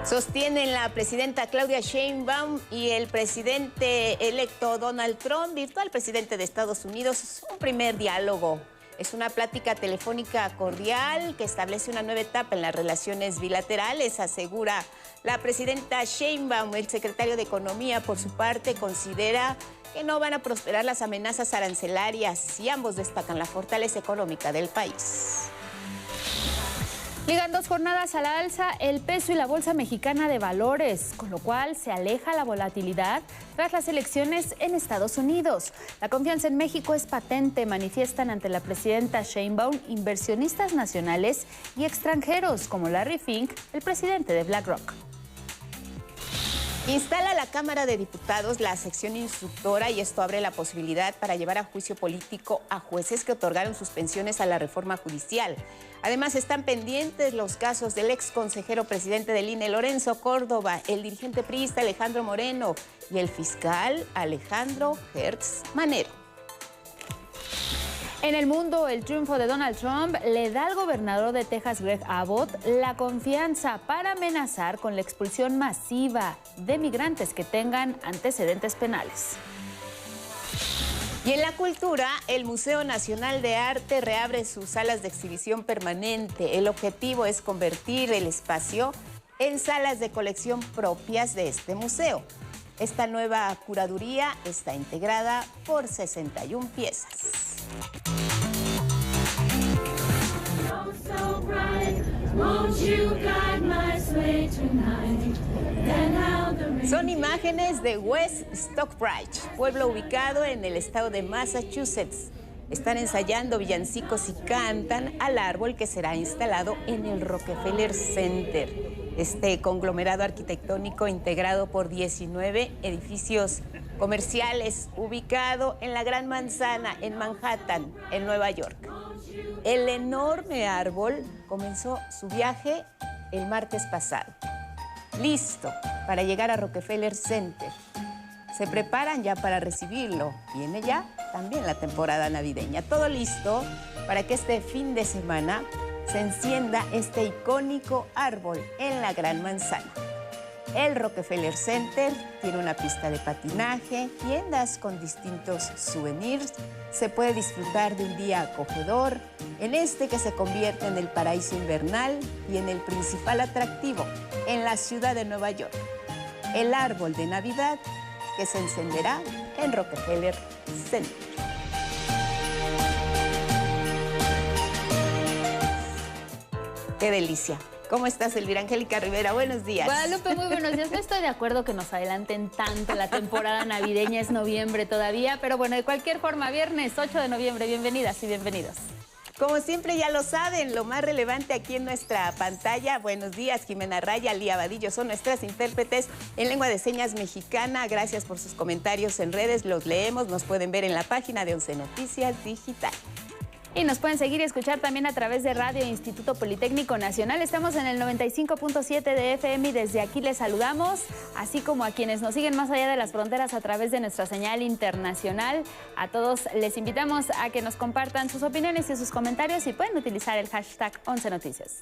Sostienen la presidenta Claudia Sheinbaum y el presidente electo Donald Trump, virtual presidente de Estados Unidos, un primer diálogo. Es una plática telefónica cordial que establece una nueva etapa en las relaciones bilaterales, asegura la presidenta Sheinbaum. El secretario de Economía, por su parte, considera que no van a prosperar las amenazas arancelarias y ambos destacan la fortaleza económica del país. Ligan 2 jornadas a la alza el peso y la bolsa mexicana de valores, con lo cual se aleja la volatilidad tras las elecciones en Estados Unidos. La confianza en México es patente, manifiestan ante la presidenta Sheinbaum inversionistas nacionales y extranjeros, como Larry Fink, el presidente de BlackRock. Instala la Cámara de Diputados la sección instructora y esto abre la posibilidad para llevar a juicio político a jueces que otorgaron suspensiones a la reforma judicial. Además, están pendientes los casos del ex consejero presidente del INE, Lorenzo Córdoba, el dirigente priista Alejandro Moreno y el fiscal Alejandro Gertz Manero. En el mundo, el triunfo de Donald Trump le da al gobernador de Texas, Greg Abbott, la confianza para amenazar con la expulsión masiva de migrantes que tengan antecedentes penales. Y en la cultura, el Museo Nacional de Arte reabre sus salas de exhibición permanente. El objetivo es convertir el espacio en salas de colección propias de este museo. Esta nueva curaduría está integrada por 61 piezas. Son imágenes de West Stockbridge, pueblo ubicado en el estado de Massachusetts. Están ensayando villancicos y cantan al árbol que será instalado en el Rockefeller Center. Este conglomerado arquitectónico integrado por 19 edificios comerciales ubicado en la Gran Manzana en Manhattan, en Nueva York. El enorme árbol comenzó su viaje el martes pasado. Listo para llegar a Rockefeller Center. Se preparan ya para recibirlo. Viene ya también la temporada navideña. Todo listo para que este fin de semana se encienda este icónico árbol en la Gran Manzana. El Rockefeller Center tiene una pista de patinaje, tiendas con distintos souvenirs. Se puede disfrutar de un día acogedor en este que se convierte en el paraíso invernal y en el principal atractivo en la ciudad de Nueva York. El árbol de Navidad que se encenderá en Rockefeller Center. ¡Qué delicia! ¿Cómo estás, Elvira Angélica Rivera? Buenos días. Guadalupe, muy buenos días. No estoy de acuerdo que nos adelanten tanto. La temporada navideña es noviembre todavía, pero bueno, de cualquier forma, viernes 8 de noviembre. Bienvenidas y bienvenidos. Como siempre ya lo saben, lo más relevante aquí en nuestra pantalla. Buenos días, Jimena Raya, Lía Vadillo son nuestras intérpretes en lengua de señas mexicana. Gracias por sus comentarios en redes, los leemos, nos pueden ver en la página de 11 Noticias Digital. Y nos pueden seguir y escuchar también a través de Radio Instituto Politécnico Nacional. Estamos en el 95.7 de FM y desde aquí les saludamos, así como a quienes nos siguen más allá de las fronteras a través de nuestra señal internacional. A todos les invitamos a que nos compartan sus opiniones y sus comentarios y pueden utilizar el hashtag 11 Noticias.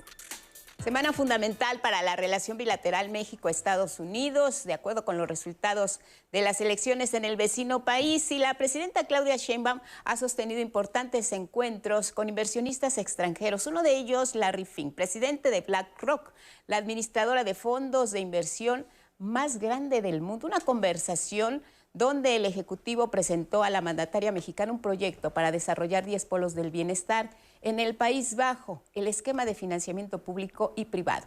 Semana fundamental para la relación bilateral México-Estados Unidos, de acuerdo con los resultados de las elecciones en el vecino país. Y la presidenta Claudia Sheinbaum ha sostenido importantes encuentros con inversionistas extranjeros. Uno de ellos, Larry Fink, presidente de BlackRock, la administradora de fondos de inversión más grande del mundo. Una conversación donde el Ejecutivo presentó a la mandataria mexicana un proyecto para desarrollar 10 polos del bienestar en el País Bajo, el esquema de financiamiento público y privado.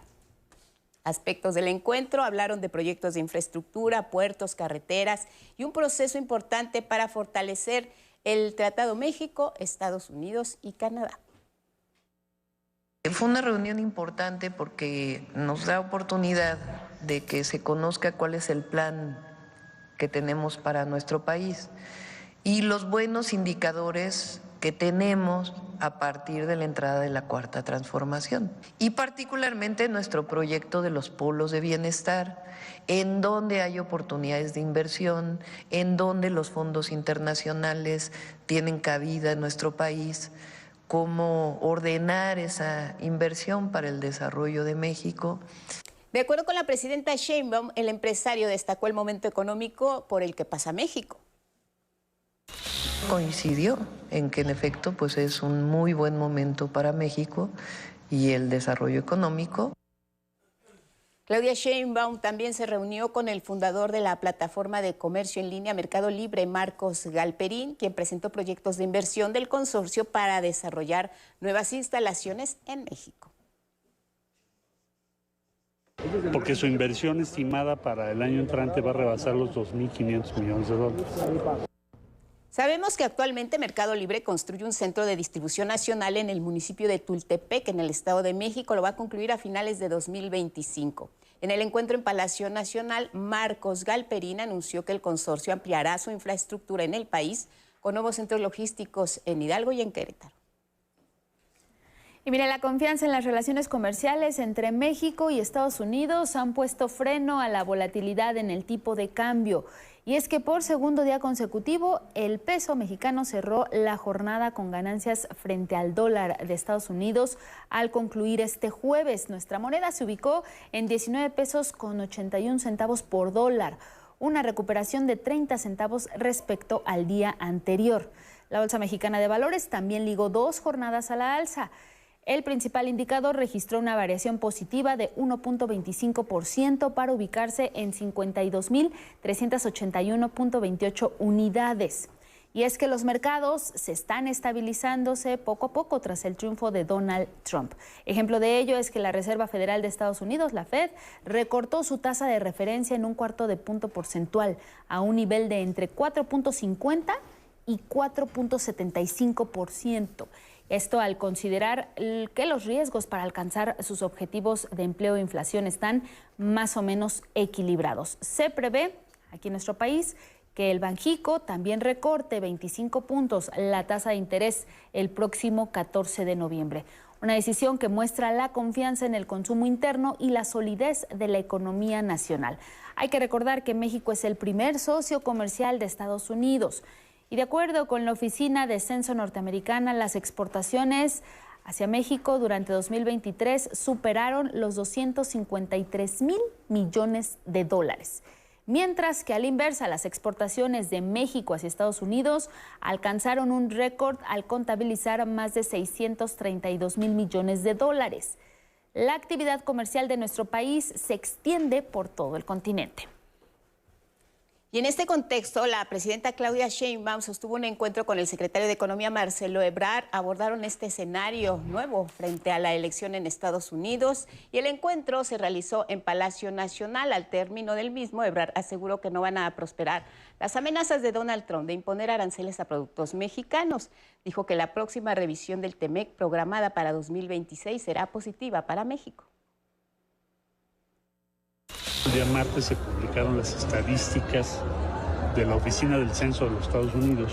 Aspectos del encuentro hablaron de proyectos de infraestructura, puertos, carreteras y un proceso importante para fortalecer el Tratado México, Estados Unidos y Canadá. Fue una reunión importante porque nos da oportunidad de que se conozca cuál es el plan que tenemos para nuestro país. Y los buenos indicadores que tenemos a partir de la entrada de la Cuarta Transformación y particularmente nuestro proyecto de los polos de bienestar, en donde hay oportunidades de inversión, en donde los fondos internacionales tienen cabida en nuestro país, cómo ordenar esa inversión para el desarrollo de México. De acuerdo con la presidenta Sheinbaum, el empresario destacó el momento económico por el que pasa México. Coincidió en que en efecto pues es un muy buen momento para México y el desarrollo económico. Claudia Sheinbaum también se reunió con el fundador de la plataforma de comercio en línea Mercado Libre, Marcos Galperín, quien presentó proyectos de inversión del consorcio para desarrollar nuevas instalaciones en México. Porque su inversión estimada para el año entrante va a rebasar los 2.500 millones de dólares. Sabemos que actualmente Mercado Libre construye un centro de distribución nacional en el municipio de Tultepec, en el Estado de México. Lo va a concluir a finales de 2025. En el encuentro en Palacio Nacional, Marcos Galperín anunció que el consorcio ampliará su infraestructura en el país con nuevos centros logísticos en Hidalgo y en Querétaro. Y mire, la confianza en las relaciones comerciales entre México y Estados Unidos han puesto freno a la volatilidad en el tipo de cambio. Y es que por segundo día consecutivo, el peso mexicano cerró la jornada con ganancias frente al dólar de Estados Unidos al concluir este jueves. Nuestra moneda se ubicó en 19 pesos con 81 centavos por dólar, una recuperación de 30 centavos respecto al día anterior. La Bolsa Mexicana de Valores también ligó 2 jornadas a la alza. El principal indicador registró una variación positiva de 1.25% para ubicarse en 52.381.28 unidades. Y es que los mercados se están estabilizándose poco a poco tras el triunfo de Donald Trump. Ejemplo de ello es que la Reserva Federal de Estados Unidos, la Fed, recortó su tasa de referencia en 1/4 punto porcentual a un nivel de entre 4.50 y 4.75%. Esto al considerar que los riesgos para alcanzar sus objetivos de empleo e inflación están más o menos equilibrados. Se prevé aquí en nuestro país que el Banjico también recorte 25 puntos la tasa de interés el próximo 14 de noviembre. Una decisión que muestra la confianza en el consumo interno y la solidez de la economía nacional. Hay que recordar que México es el primer socio comercial de Estados Unidos. Y de acuerdo con la Oficina de Censo Norteamericana, las exportaciones hacia México durante 2023 superaron los 253,000 millones de dólares. Mientras que a la inversa, las exportaciones de México hacia Estados Unidos alcanzaron un récord al contabilizar más de 632,000 millones de dólares. La actividad comercial de nuestro país se extiende por todo el continente. Y en este contexto, la presidenta Claudia Sheinbaum sostuvo un encuentro con el secretario de Economía, Marcelo Ebrard. Abordaron este escenario nuevo frente a la elección en Estados Unidos y el encuentro se realizó en Palacio Nacional. Al término del mismo, Ebrard aseguró que no van a prosperar las amenazas de Donald Trump de imponer aranceles a productos mexicanos. Dijo que la próxima revisión del TEMEC programada para 2026 será positiva para México. El día martes se publicaron las estadísticas de la Oficina del Censo de los Estados Unidos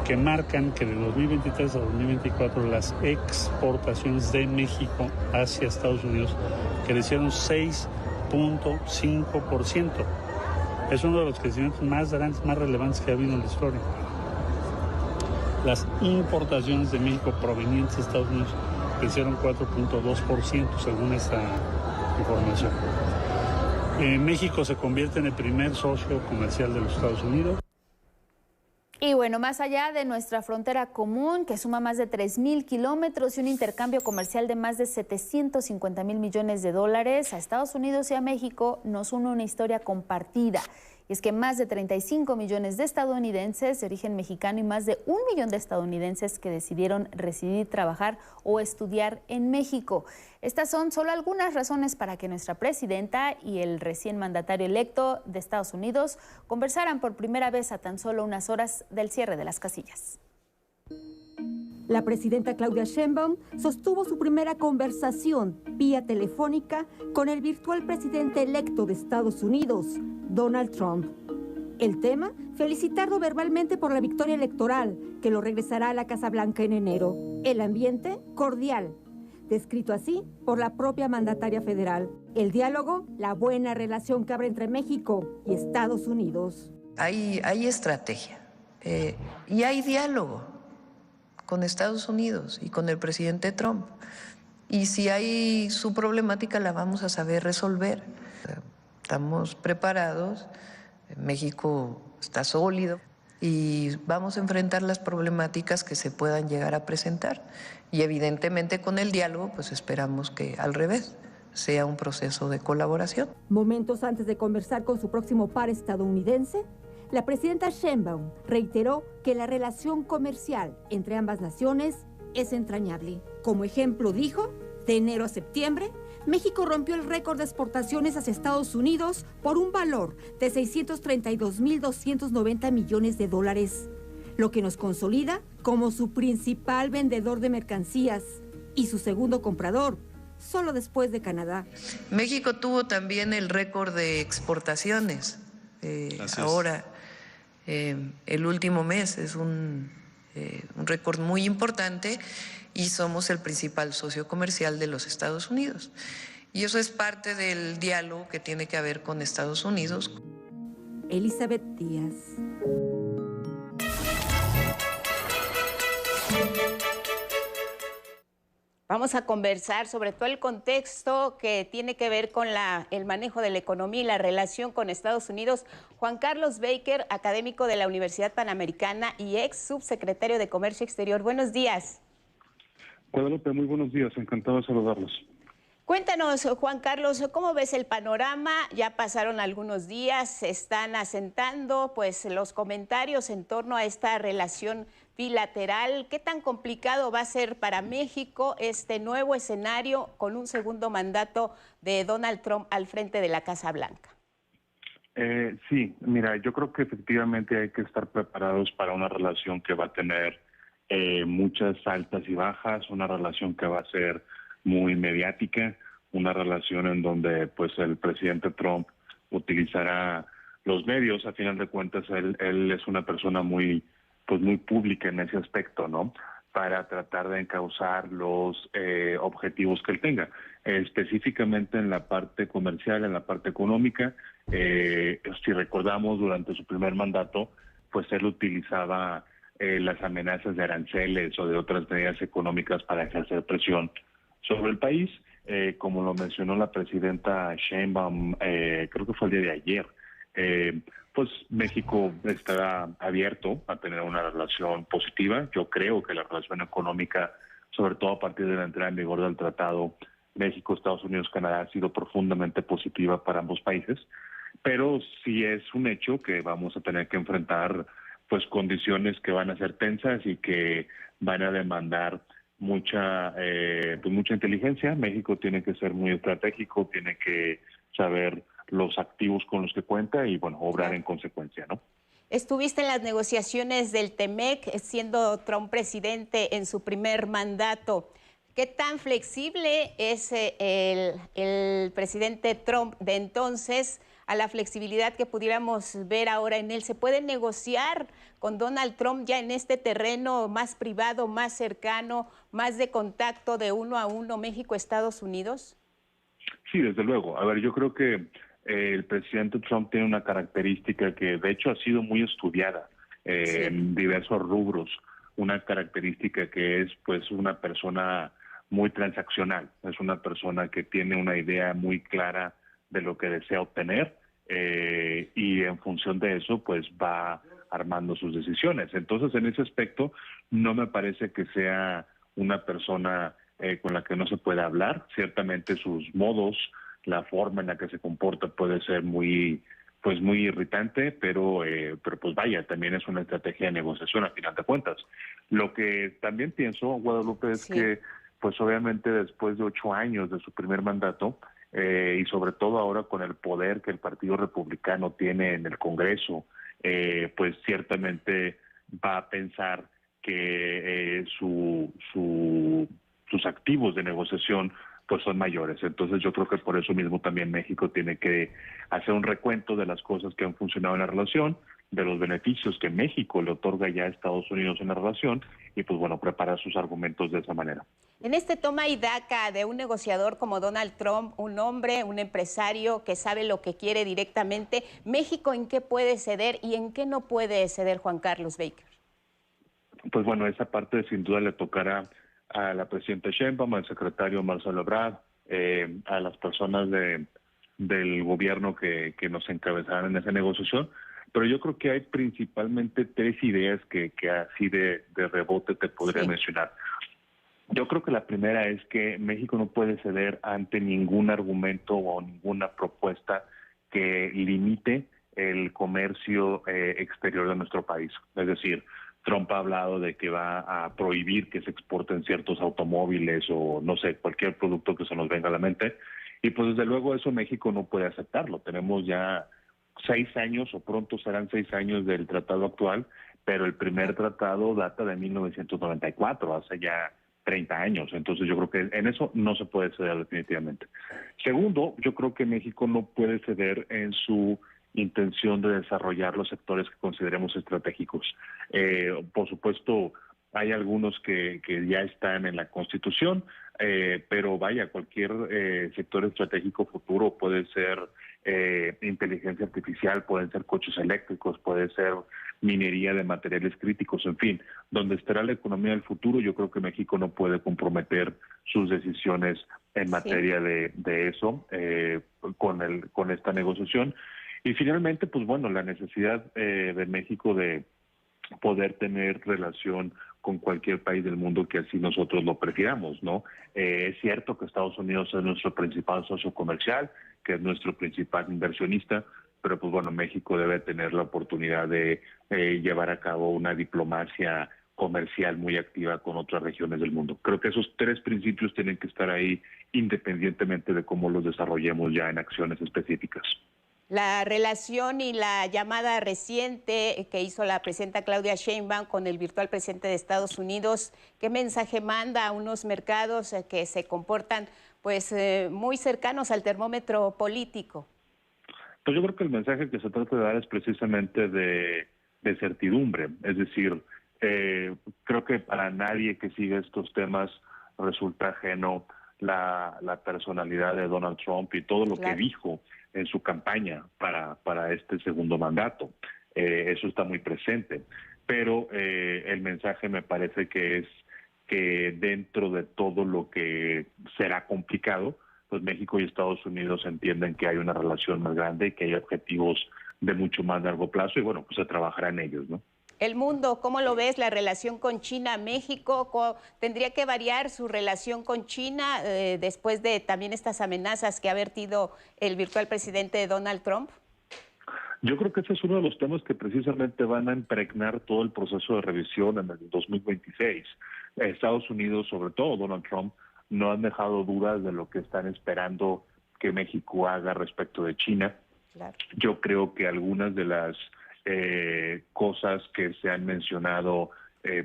que marcan que de 2023 a 2024 las exportaciones de México hacia Estados Unidos crecieron 6.5%. Es uno de los crecimientos más grandes, más relevantes que ha habido en la historia. Las importaciones de México provenientes de Estados Unidos crecieron 4.2% según esta información. México se convierte en el primer socio comercial de los Estados Unidos. Y bueno, más allá de nuestra frontera común, que suma más de 3,000 kilómetros y un intercambio comercial de más de 750,000 millones de dólares, a Estados Unidos y a México nos une una historia compartida. Y es que más de 35 millones de estadounidenses de origen mexicano y más de 1 millón de estadounidenses que decidieron residir, trabajar o estudiar en México. Estas son solo algunas razones para que nuestra presidenta y el recién mandatario electo de Estados Unidos conversaran por primera vez a tan solo unas horas del cierre de las casillas. La presidenta Claudia Sheinbaum sostuvo su primera conversación vía telefónica con el virtual presidente electo de Estados Unidos, Donald Trump. El tema felicitarlo verbalmente por la victoria electoral, que lo regresará a la Casa Blanca en enero. El ambiente, cordial, descrito así por la propia mandataria federal. El diálogo, la buena relación que habrá entre México y Estados Unidos. Hay estrategia y hay diálogo con Estados Unidos y con el presidente Trump. Y si hay su problemática, la vamos a saber resolver. Estamos preparados, México está sólido y vamos a enfrentar las problemáticas que se puedan llegar a presentar. Y evidentemente con el diálogo, pues esperamos que al revés sea un proceso de colaboración. Momentos antes de conversar con su próximo par estadounidense, la presidenta Sheinbaum reiteró que la relación comercial entre ambas naciones es entrañable. Como ejemplo, dijo, de enero a septiembre, México rompió el récord de exportaciones hacia Estados Unidos por un valor de 632.290 millones de dólares, lo que nos consolida como su principal vendedor de mercancías y su segundo comprador, solo después de Canadá. México tuvo también el récord de exportaciones. Ahora, el último mes es un récord muy importante y somos el principal socio comercial de los Estados Unidos. Y eso es parte del diálogo que tiene que haber con Estados Unidos. Elizabeth Díaz. Vamos a conversar sobre todo el contexto que tiene que ver con el manejo de la economía y la relación con Estados Unidos. Juan Carlos Baker, académico de la Universidad Panamericana y ex subsecretario de Comercio Exterior. Buenos días. Guadalupe, muy buenos días, encantado de saludarlos. Cuéntanos, Juan Carlos, ¿cómo ves el panorama? Ya pasaron algunos días, se están asentando pues los comentarios en torno a esta relación bilateral. ¿Qué tan complicado va a ser para México este nuevo escenario con un segundo mandato de Donald Trump al frente de la Casa Blanca? Sí, mira, yo creo que efectivamente hay que estar preparados para una relación que va a tener muchas altas y bajas, una relación que va a ser muy mediática, una relación en donde pues el presidente Trump utilizará los medios. A final de cuentas él es una persona muy pública en ese aspecto, ¿no? Para tratar de encauzar los objetivos que él tenga, específicamente en la parte comercial, en la parte económica. Si recordamos, durante su primer mandato, pues él utilizaba las amenazas de aranceles o de otras medidas económicas para ejercer presión sobre el país. Como lo mencionó la presidenta Sheinbaum, creo que fue el día de ayer, pues México estará abierto a tener una relación positiva. Yo creo que la relación económica, sobre todo a partir de la entrada en vigor del tratado México, Estados Unidos, Canadá, ha sido profundamente positiva para ambos países, pero sí es un hecho que vamos a tener que enfrentar pues condiciones que van a ser tensas y que van a demandar mucha inteligencia. México tiene que ser muy estratégico, tiene que saber los activos con los que cuenta y, bueno, obrar en consecuencia, ¿no? Estuviste en las negociaciones del TEMEC, siendo Trump presidente en su primer mandato. ¿Qué tan flexible es el presidente Trump de entonces a la flexibilidad que pudiéramos ver ahora en él? ¿Se puede negociar con Donald Trump ya en este terreno más privado, más cercano, más de contacto de uno a uno México-Estados Unidos? Sí, desde luego. A ver, yo creo que el presidente Trump tiene una característica que de hecho ha sido muy estudiada en diversos rubros, una característica que es pues una persona muy transaccional, es una persona que tiene una idea muy clara de lo que desea obtener y en función de eso pues va armando sus decisiones. Entonces, en ese aspecto no me parece que sea una persona con la que no se pueda hablar. Ciertamente sus modos, la forma en la que se comporta puede ser muy irritante, pero pues vaya, también es una estrategia de negociación a final de cuentas. Lo que también pienso, Guadalupe, es que pues obviamente después de 8 años de su primer mandato, y sobre todo ahora con el poder que el Partido Republicano tiene en el Congreso, pues ciertamente va a pensar que sus activos de negociación pues son mayores. Entonces yo creo que por eso mismo también México tiene que hacer un recuento de las cosas que han funcionado en la relación, de los beneficios que México le otorga ya a Estados Unidos en la relación y pues bueno, preparar sus argumentos de esa manera. En este toma y daca de un negociador como Donald Trump, un hombre, un empresario que sabe lo que quiere directamente, ¿México en qué puede ceder y en qué no puede ceder, Juan Carlos Baker? Pues bueno, esa parte sin duda le tocará a la presidenta Sheinbaum, al secretario Marcelo Ebrard, a las personas del gobierno que nos encabezaron en esa negociación. Pero yo creo que hay principalmente tres ideas que así de rebote te podría mencionar. Yo creo que la primera es que México no puede ceder ante ningún argumento o ninguna propuesta que limite el comercio exterior de nuestro país. Es decir, Trump ha hablado de que va a prohibir que se exporten ciertos automóviles o, no sé, cualquier producto que se nos venga a la mente. Y pues desde luego eso México no puede aceptarlo. Tenemos ya 6 años, o pronto serán 6 años del tratado actual, pero el primer tratado data de 1994, hace ya 30 años. Entonces yo creo que en eso no se puede ceder definitivamente. Segundo, yo creo que México no puede ceder en su intención de desarrollar los sectores que consideremos estratégicos. Por supuesto, hay algunos que ya están en la Constitución, pero vaya, cualquier sector estratégico futuro puede ser inteligencia artificial, pueden ser coches eléctricos, puede ser minería de materiales críticos, en fin, donde estará la economía del futuro. Yo creo que México no puede comprometer sus decisiones en materia de eso con esta negociación. Y finalmente, pues bueno, la necesidad de México de poder tener relación con cualquier país del mundo que así nosotros lo prefiramos, ¿no? Es cierto que Estados Unidos es nuestro principal socio comercial, que es nuestro principal inversionista, pero pues bueno, México debe tener la oportunidad de llevar a cabo una diplomacia comercial muy activa con otras regiones del mundo. Creo que esos tres principios tienen que estar ahí independientemente de cómo los desarrollemos ya en acciones específicas. La relación y la llamada reciente que hizo la presidenta Claudia Sheinbaum con el virtual presidente de Estados Unidos, ¿qué mensaje manda a unos mercados que se comportan pues muy cercanos al termómetro político? Pues yo creo que el mensaje que se trata de dar es precisamente de certidumbre, es decir, creo que para nadie que sigue estos temas resulta ajeno la personalidad de Donald Trump y todo lo que dijo en su campaña para este segundo mandato. Eso está muy presente. Pero el mensaje me parece que es que dentro de todo lo que será complicado, pues México y Estados Unidos entienden que hay una relación más grande y que hay objetivos de mucho más largo plazo y bueno, pues se trabajará en ellos, ¿no? El mundo, ¿cómo lo ves? La relación con China, México, ¿tendría que variar su relación con China después de también estas amenazas que ha vertido el virtual presidente Donald Trump? Yo creo que ese es uno de los temas que precisamente van a impregnar todo el proceso de revisión en el 2026. Estados Unidos, sobre todo Donald Trump, no han dejado dudas de lo que están esperando que México haga respecto de China. Claro. Yo creo que algunas de las cosas que se han mencionado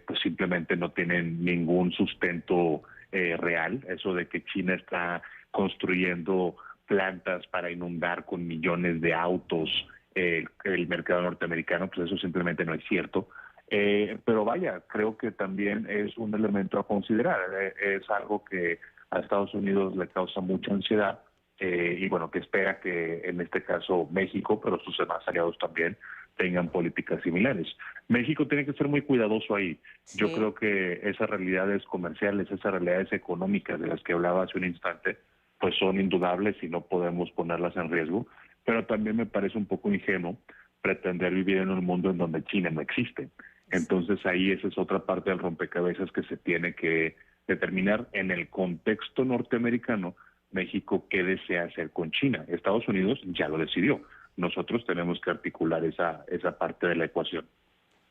pues simplemente no tienen ningún sustento real. Eso de que China está construyendo plantas para inundar con millones de autos el mercado norteamericano, pues eso simplemente no es cierto. Pero vaya, creo que también es un elemento a considerar. Es algo que a Estados Unidos le causa mucha ansiedad y bueno, que espera que en este caso México, pero sus demás aliados también, tengan políticas similares. México tiene que ser muy cuidadoso ahí. Sí. Yo creo que esas realidades comerciales, esas realidades económicas de las que hablaba hace un instante, pues son indudables y no podemos ponerlas en riesgo, pero también me parece un poco ingenuo pretender vivir en un mundo en donde China no existe. Entonces ahí esa es otra parte del rompecabezas que se tiene que determinar en el contexto norteamericano. México, ¿qué desea hacer con China? Estados Unidos ya lo decidió. Nosotros tenemos que articular esa parte de la ecuación.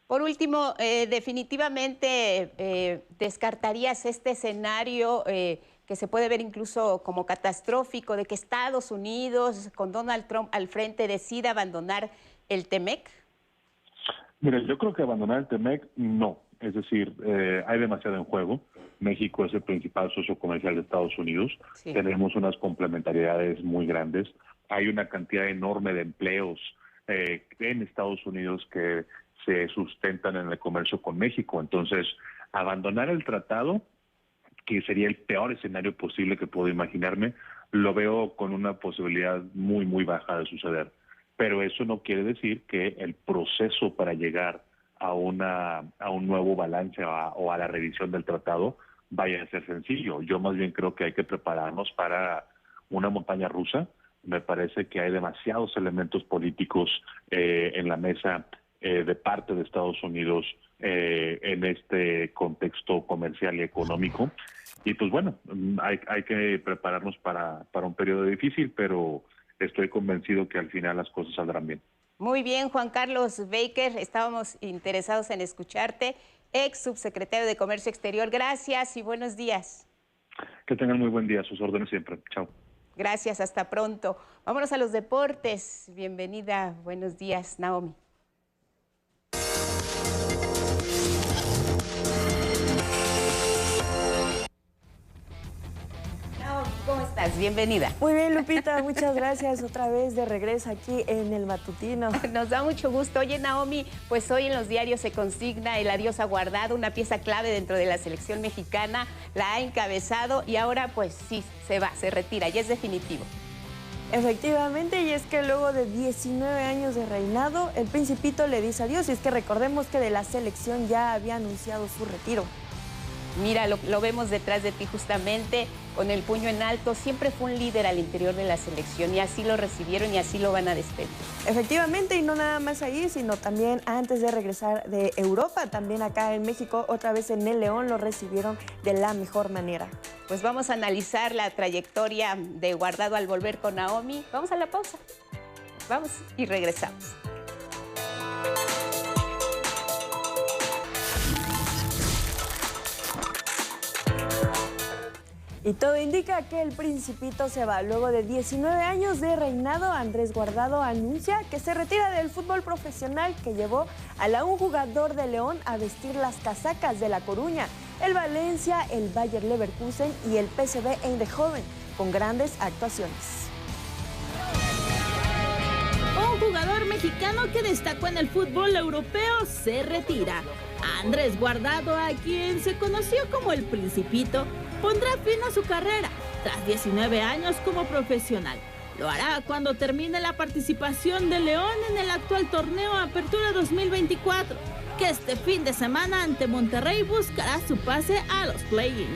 Por último, definitivamente descartarías este escenario que se puede ver incluso como catastrófico de que Estados Unidos, con Donald Trump al frente, decida abandonar el TEMEC. Mira, yo creo que abandonar el TEMEC no. Es decir, hay demasiado en juego. México es el principal socio comercial de Estados Unidos. Sí. Tenemos unas complementariedades muy grandes. Hay una cantidad enorme de empleos en Estados Unidos que se sustentan en el comercio con México. Entonces, abandonar el tratado, que sería el peor escenario posible que puedo imaginarme, lo veo con una posibilidad muy, muy baja de suceder. Pero eso no quiere decir que el proceso para llegar a un nuevo balance o a la revisión del tratado vaya a ser sencillo. Yo más bien creo que hay que prepararnos para una montaña rusa. Me parece que hay demasiados elementos políticos en la mesa de parte de Estados Unidos en este contexto comercial y económico. Y pues bueno, hay que prepararnos para un periodo difícil, pero estoy convencido que al final las cosas saldrán bien. Muy bien, Juan Carlos Baker, estábamos interesados en escucharte, ex subsecretario de Comercio Exterior. Gracias y buenos días. Que tengan muy buen día, a sus órdenes siempre. Chao. Gracias, hasta pronto. Vámonos a los deportes. Bienvenida, buenos días, Naomi. ¿Cómo estás? Bienvenida. Muy bien, Lupita, muchas gracias. Otra vez de regreso aquí en el matutino. Nos da mucho gusto. Oye, Naomi, pues hoy en los diarios se consigna el adiós a Guardado, una pieza clave dentro de la selección mexicana. La ha encabezado y ahora pues sí, se va, se retira, ya es definitivo. Efectivamente, y es que luego de 19 años de reinado, el Principito le dice adiós. Y es que recordemos que de la selección ya había anunciado su retiro. Mira, lo vemos detrás de ti justamente, con el puño en alto. Siempre fue un líder al interior de la selección y así lo recibieron y así lo van a despedir. Efectivamente, y no nada más ahí, sino también antes de regresar de Europa, también acá en México, otra vez en el León lo recibieron de la mejor manera. Pues vamos a analizar la trayectoria de Guardado al volver con Naomi. Vamos a la pausa. Vamos y regresamos. Y todo indica que el Principito se va. Luego de 19 años de reinado, Andrés Guardado anuncia que se retira del fútbol profesional, que llevó a un jugador de León a vestir las casacas de La Coruña, el Valencia, el Bayer Leverkusen y el PSV Eindhoven, con grandes actuaciones. Un jugador mexicano que destacó en el fútbol europeo se retira. Andrés Guardado, a quien se conoció como el Principito, pondrá fin a su carrera tras 19 años como profesional. Lo hará cuando termine la participación de León en el actual torneo Apertura 2024, que este fin de semana ante Monterrey buscará su pase a los play-in.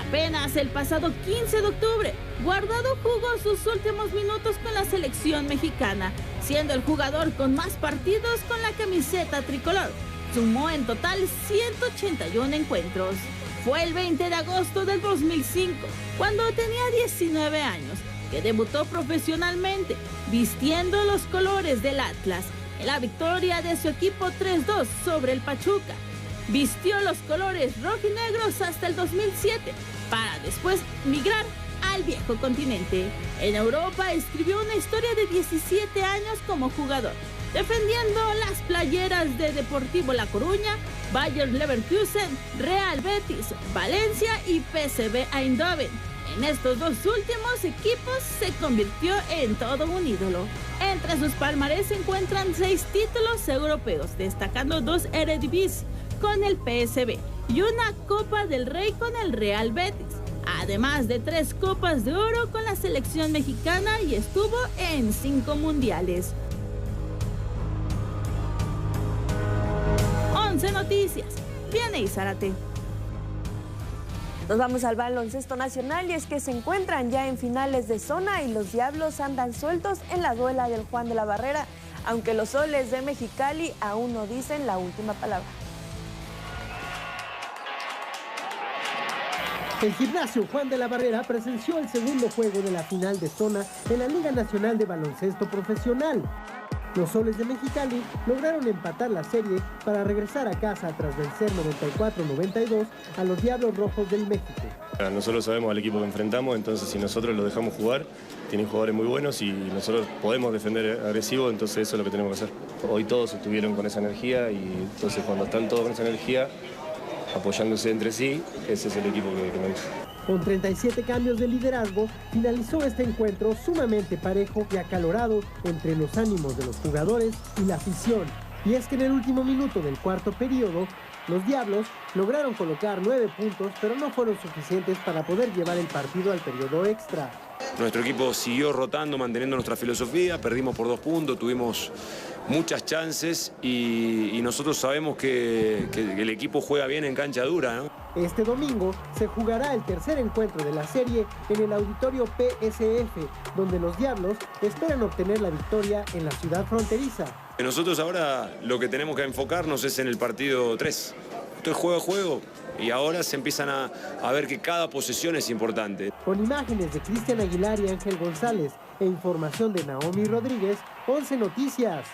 Apenas el pasado 15 de octubre, Guardado jugó sus últimos minutos con la selección mexicana, siendo el jugador con más partidos con la camiseta tricolor. Sumó en total 181 encuentros. Fue el 20 de agosto del 2005, cuando tenía 19 años, que debutó profesionalmente, vistiendo los colores del Atlas, en la victoria de su equipo 3-2 sobre el Pachuca. Vistió los colores rojinegros hasta el 2007, para después migrar al viejo continente. En Europa escribió una historia de 17 años como jugador, defendiendo las playeras de Deportivo La Coruña, Bayer Leverkusen, Real Betis, Valencia y PSV Eindhoven. En estos dos últimos equipos se convirtió en todo un ídolo. Entre sus palmarés se encuentran 6 títulos europeos, destacando 2 Eredivisie con el PSV y una Copa del Rey con el Real Betis, además de 3 Copas de Oro con la selección mexicana y estuvo en 5 mundiales. 11 Noticias, Vianey Zárate. Nos vamos al baloncesto nacional y es que se encuentran ya en finales de zona y los Diablos andan sueltos en la duela del Juan de la Barrera, aunque los Soles de Mexicali aún no dicen la última palabra. El Gimnasio Juan de la Barrera presenció el segundo juego de la final de zona en la Liga Nacional de Baloncesto Profesional. Los Soles de Mexicali lograron empatar la serie para regresar a casa tras vencer 94-92 a los Diablos Rojos del México. Nosotros sabemos al equipo que enfrentamos, entonces si nosotros lo dejamos jugar, tienen jugadores muy buenos y nosotros podemos defender agresivo, entonces eso es lo que tenemos que hacer. Hoy todos estuvieron con esa energía y entonces cuando están todos con esa energía, apoyándose entre sí, ese es el equipo que me gusta. Con 37 cambios de liderazgo, finalizó este encuentro sumamente parejo y acalorado entre los ánimos de los jugadores y la afición. Y es que en el último minuto del cuarto periodo, los Diablos lograron colocar 9 puntos, pero no fueron suficientes para poder llevar el partido al periodo extra. Nuestro equipo siguió rotando, manteniendo nuestra filosofía, perdimos por 2 puntos, tuvimos muchas chances y nosotros sabemos que el equipo juega bien en cancha dura, ¿no? Este domingo se jugará el tercer encuentro de la serie en el auditorio PSF, donde los Diablos esperan obtener la victoria en la ciudad fronteriza. Nosotros ahora lo que tenemos que enfocarnos es en el partido 3. Esto es juego a juego y ahora se empiezan a ver que cada posesión es importante. Con imágenes de Cristian Aguilar y Ángel González e información de Naomi Rodríguez, 11 Noticias.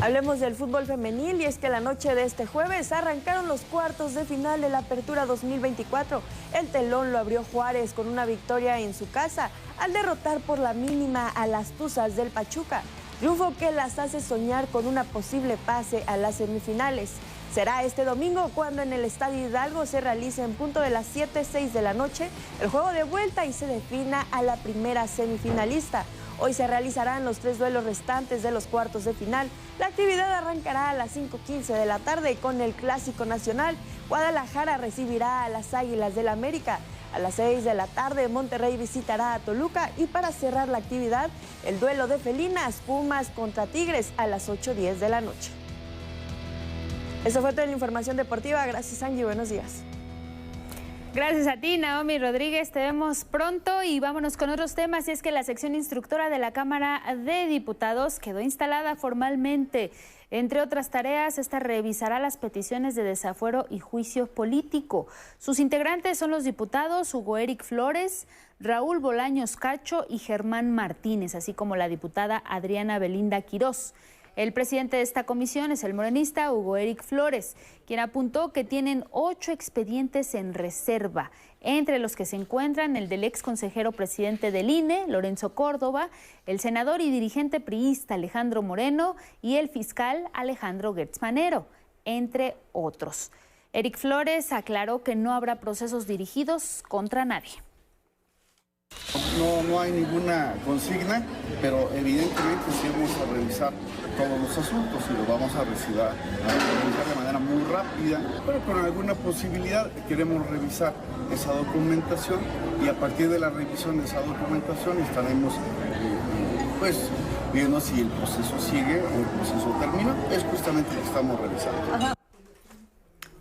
Hablemos del fútbol femenil y es que la noche de este jueves arrancaron los cuartos de final de la Apertura 2024. El telón lo abrió Juárez con una victoria en su casa al derrotar por la mínima a las Tuzas del Pachuca. Triunfo que las hace soñar con una posible pase a las semifinales. Será este domingo cuando en el Estadio Hidalgo se realice en punto de las 7:06 de la noche el juego de vuelta y se defina a la primera semifinalista. Hoy se realizarán los 3 duelos restantes de los cuartos de final. La actividad arrancará a las 5:15 de la tarde con el Clásico Nacional. Guadalajara recibirá a las Águilas del América. A las 6 de la tarde Monterrey visitará a Toluca y para cerrar la actividad el duelo de felinas Pumas contra Tigres a las 8:10 de la noche. Eso fue toda la información deportiva. Gracias, Angie. Buenos días. Gracias a ti, Naomi Rodríguez. Te vemos pronto y vámonos con otros temas. Y es que la sección instructora de la Cámara de Diputados quedó instalada formalmente. Entre otras tareas, esta revisará las peticiones de desafuero y juicio político. Sus integrantes son los diputados Hugo Eric Flores, Raúl Bolaños Cacho y Germán Martínez, así como la diputada Adriana Belinda Quirós. El presidente de esta comisión es el morenista Hugo Eric Flores, quien apuntó que tienen 8 expedientes en reserva, entre los que se encuentran el del ex consejero presidente del INE, Lorenzo Córdoba, el senador y dirigente priista Alejandro Moreno y el fiscal Alejandro Gertz Manero, entre otros. Eric Flores aclaró que no habrá procesos dirigidos contra nadie. No hay ninguna consigna, pero evidentemente sí vamos a revisar todos los asuntos y lo vamos a revisar de manera muy rápida, pero con alguna posibilidad queremos revisar esa documentación y a partir de la revisión de esa documentación estaremos viendo si el proceso sigue o el proceso termina. Es justamente lo que estamos revisando. Ajá.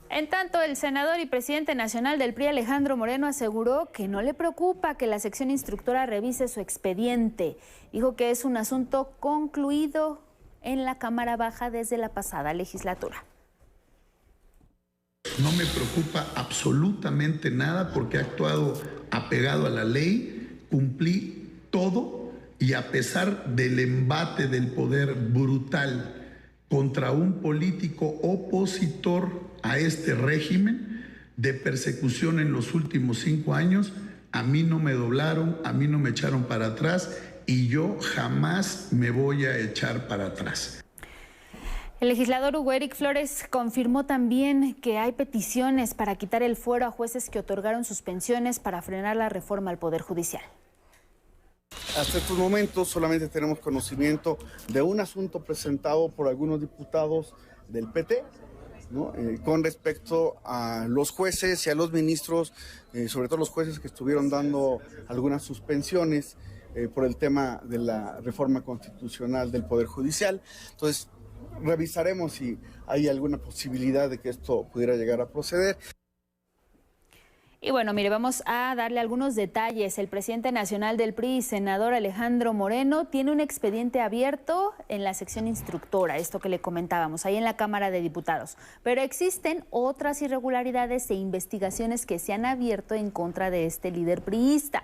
En tanto, el senador y presidente nacional del PRI, Alejandro Moreno, aseguró que no le preocupa que la sección instructora revise su expediente. Dijo que es un asunto concluido en la Cámara Baja desde la pasada legislatura. No me preocupa absolutamente nada porque he actuado apegado a la ley, cumplí todo y a pesar del embate del poder brutal contra un político opositor a este régimen de persecución en los últimos 5 años, a mí no me doblaron, a mí no me echaron para atrás y yo jamás me voy a echar para atrás. El legislador Hugo Eric Flores confirmó también que hay peticiones para quitar el fuero a jueces que otorgaron suspensiones para frenar la reforma al Poder Judicial. Hasta estos momentos solamente tenemos conocimiento de un asunto presentado por algunos diputados del PT, ¿no? Con respecto a los jueces y a los ministros, sobre todo los jueces que estuvieron dando algunas suspensiones por el tema de la reforma constitucional del Poder Judicial. Entonces, revisaremos si hay alguna posibilidad de que esto pudiera llegar a proceder. Y bueno, mire, vamos a darle algunos detalles. El presidente nacional del PRI, senador Alejandro Moreno, tiene un expediente abierto en la sección instructora, esto que le comentábamos, ahí en la Cámara de Diputados. Pero existen otras irregularidades e investigaciones que se han abierto en contra de este líder priista.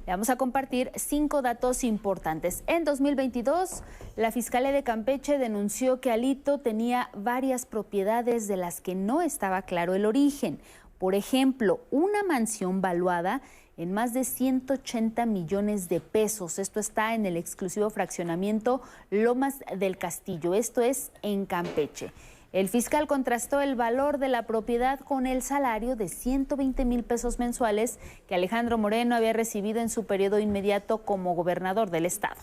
Le vamos a compartir 5 datos importantes. En 2022, la Fiscalía de Campeche denunció que Alito tenía varias propiedades de las que no estaba claro el origen. Por ejemplo, una mansión valuada en más de 180 millones de pesos. Esto está en el exclusivo fraccionamiento Lomas del Castillo. Esto es en Campeche. El fiscal contrastó el valor de la propiedad con el salario de 120,000 pesos mensuales que Alejandro Moreno había recibido en su periodo inmediato como gobernador del estado.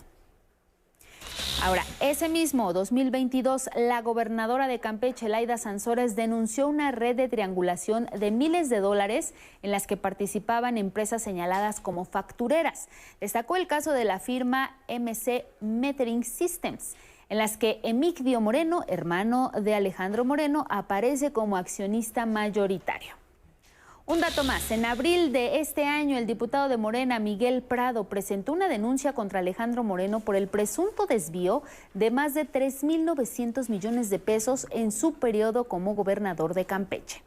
Ahora, ese mismo 2022, la gobernadora de Campeche, Laida Sansores, denunció una red de triangulación de miles de dólares en las que participaban empresas señaladas como factureras. Destacó el caso de la firma MC Metering Systems, en las que Emigdio Moreno, hermano de Alejandro Moreno, aparece como accionista mayoritario. Un dato más, en abril de este año, el diputado de Morena, Miguel Prado, presentó una denuncia contra Alejandro Moreno por el presunto desvío de más de 3,900 millones de pesos en su periodo como gobernador de Campeche.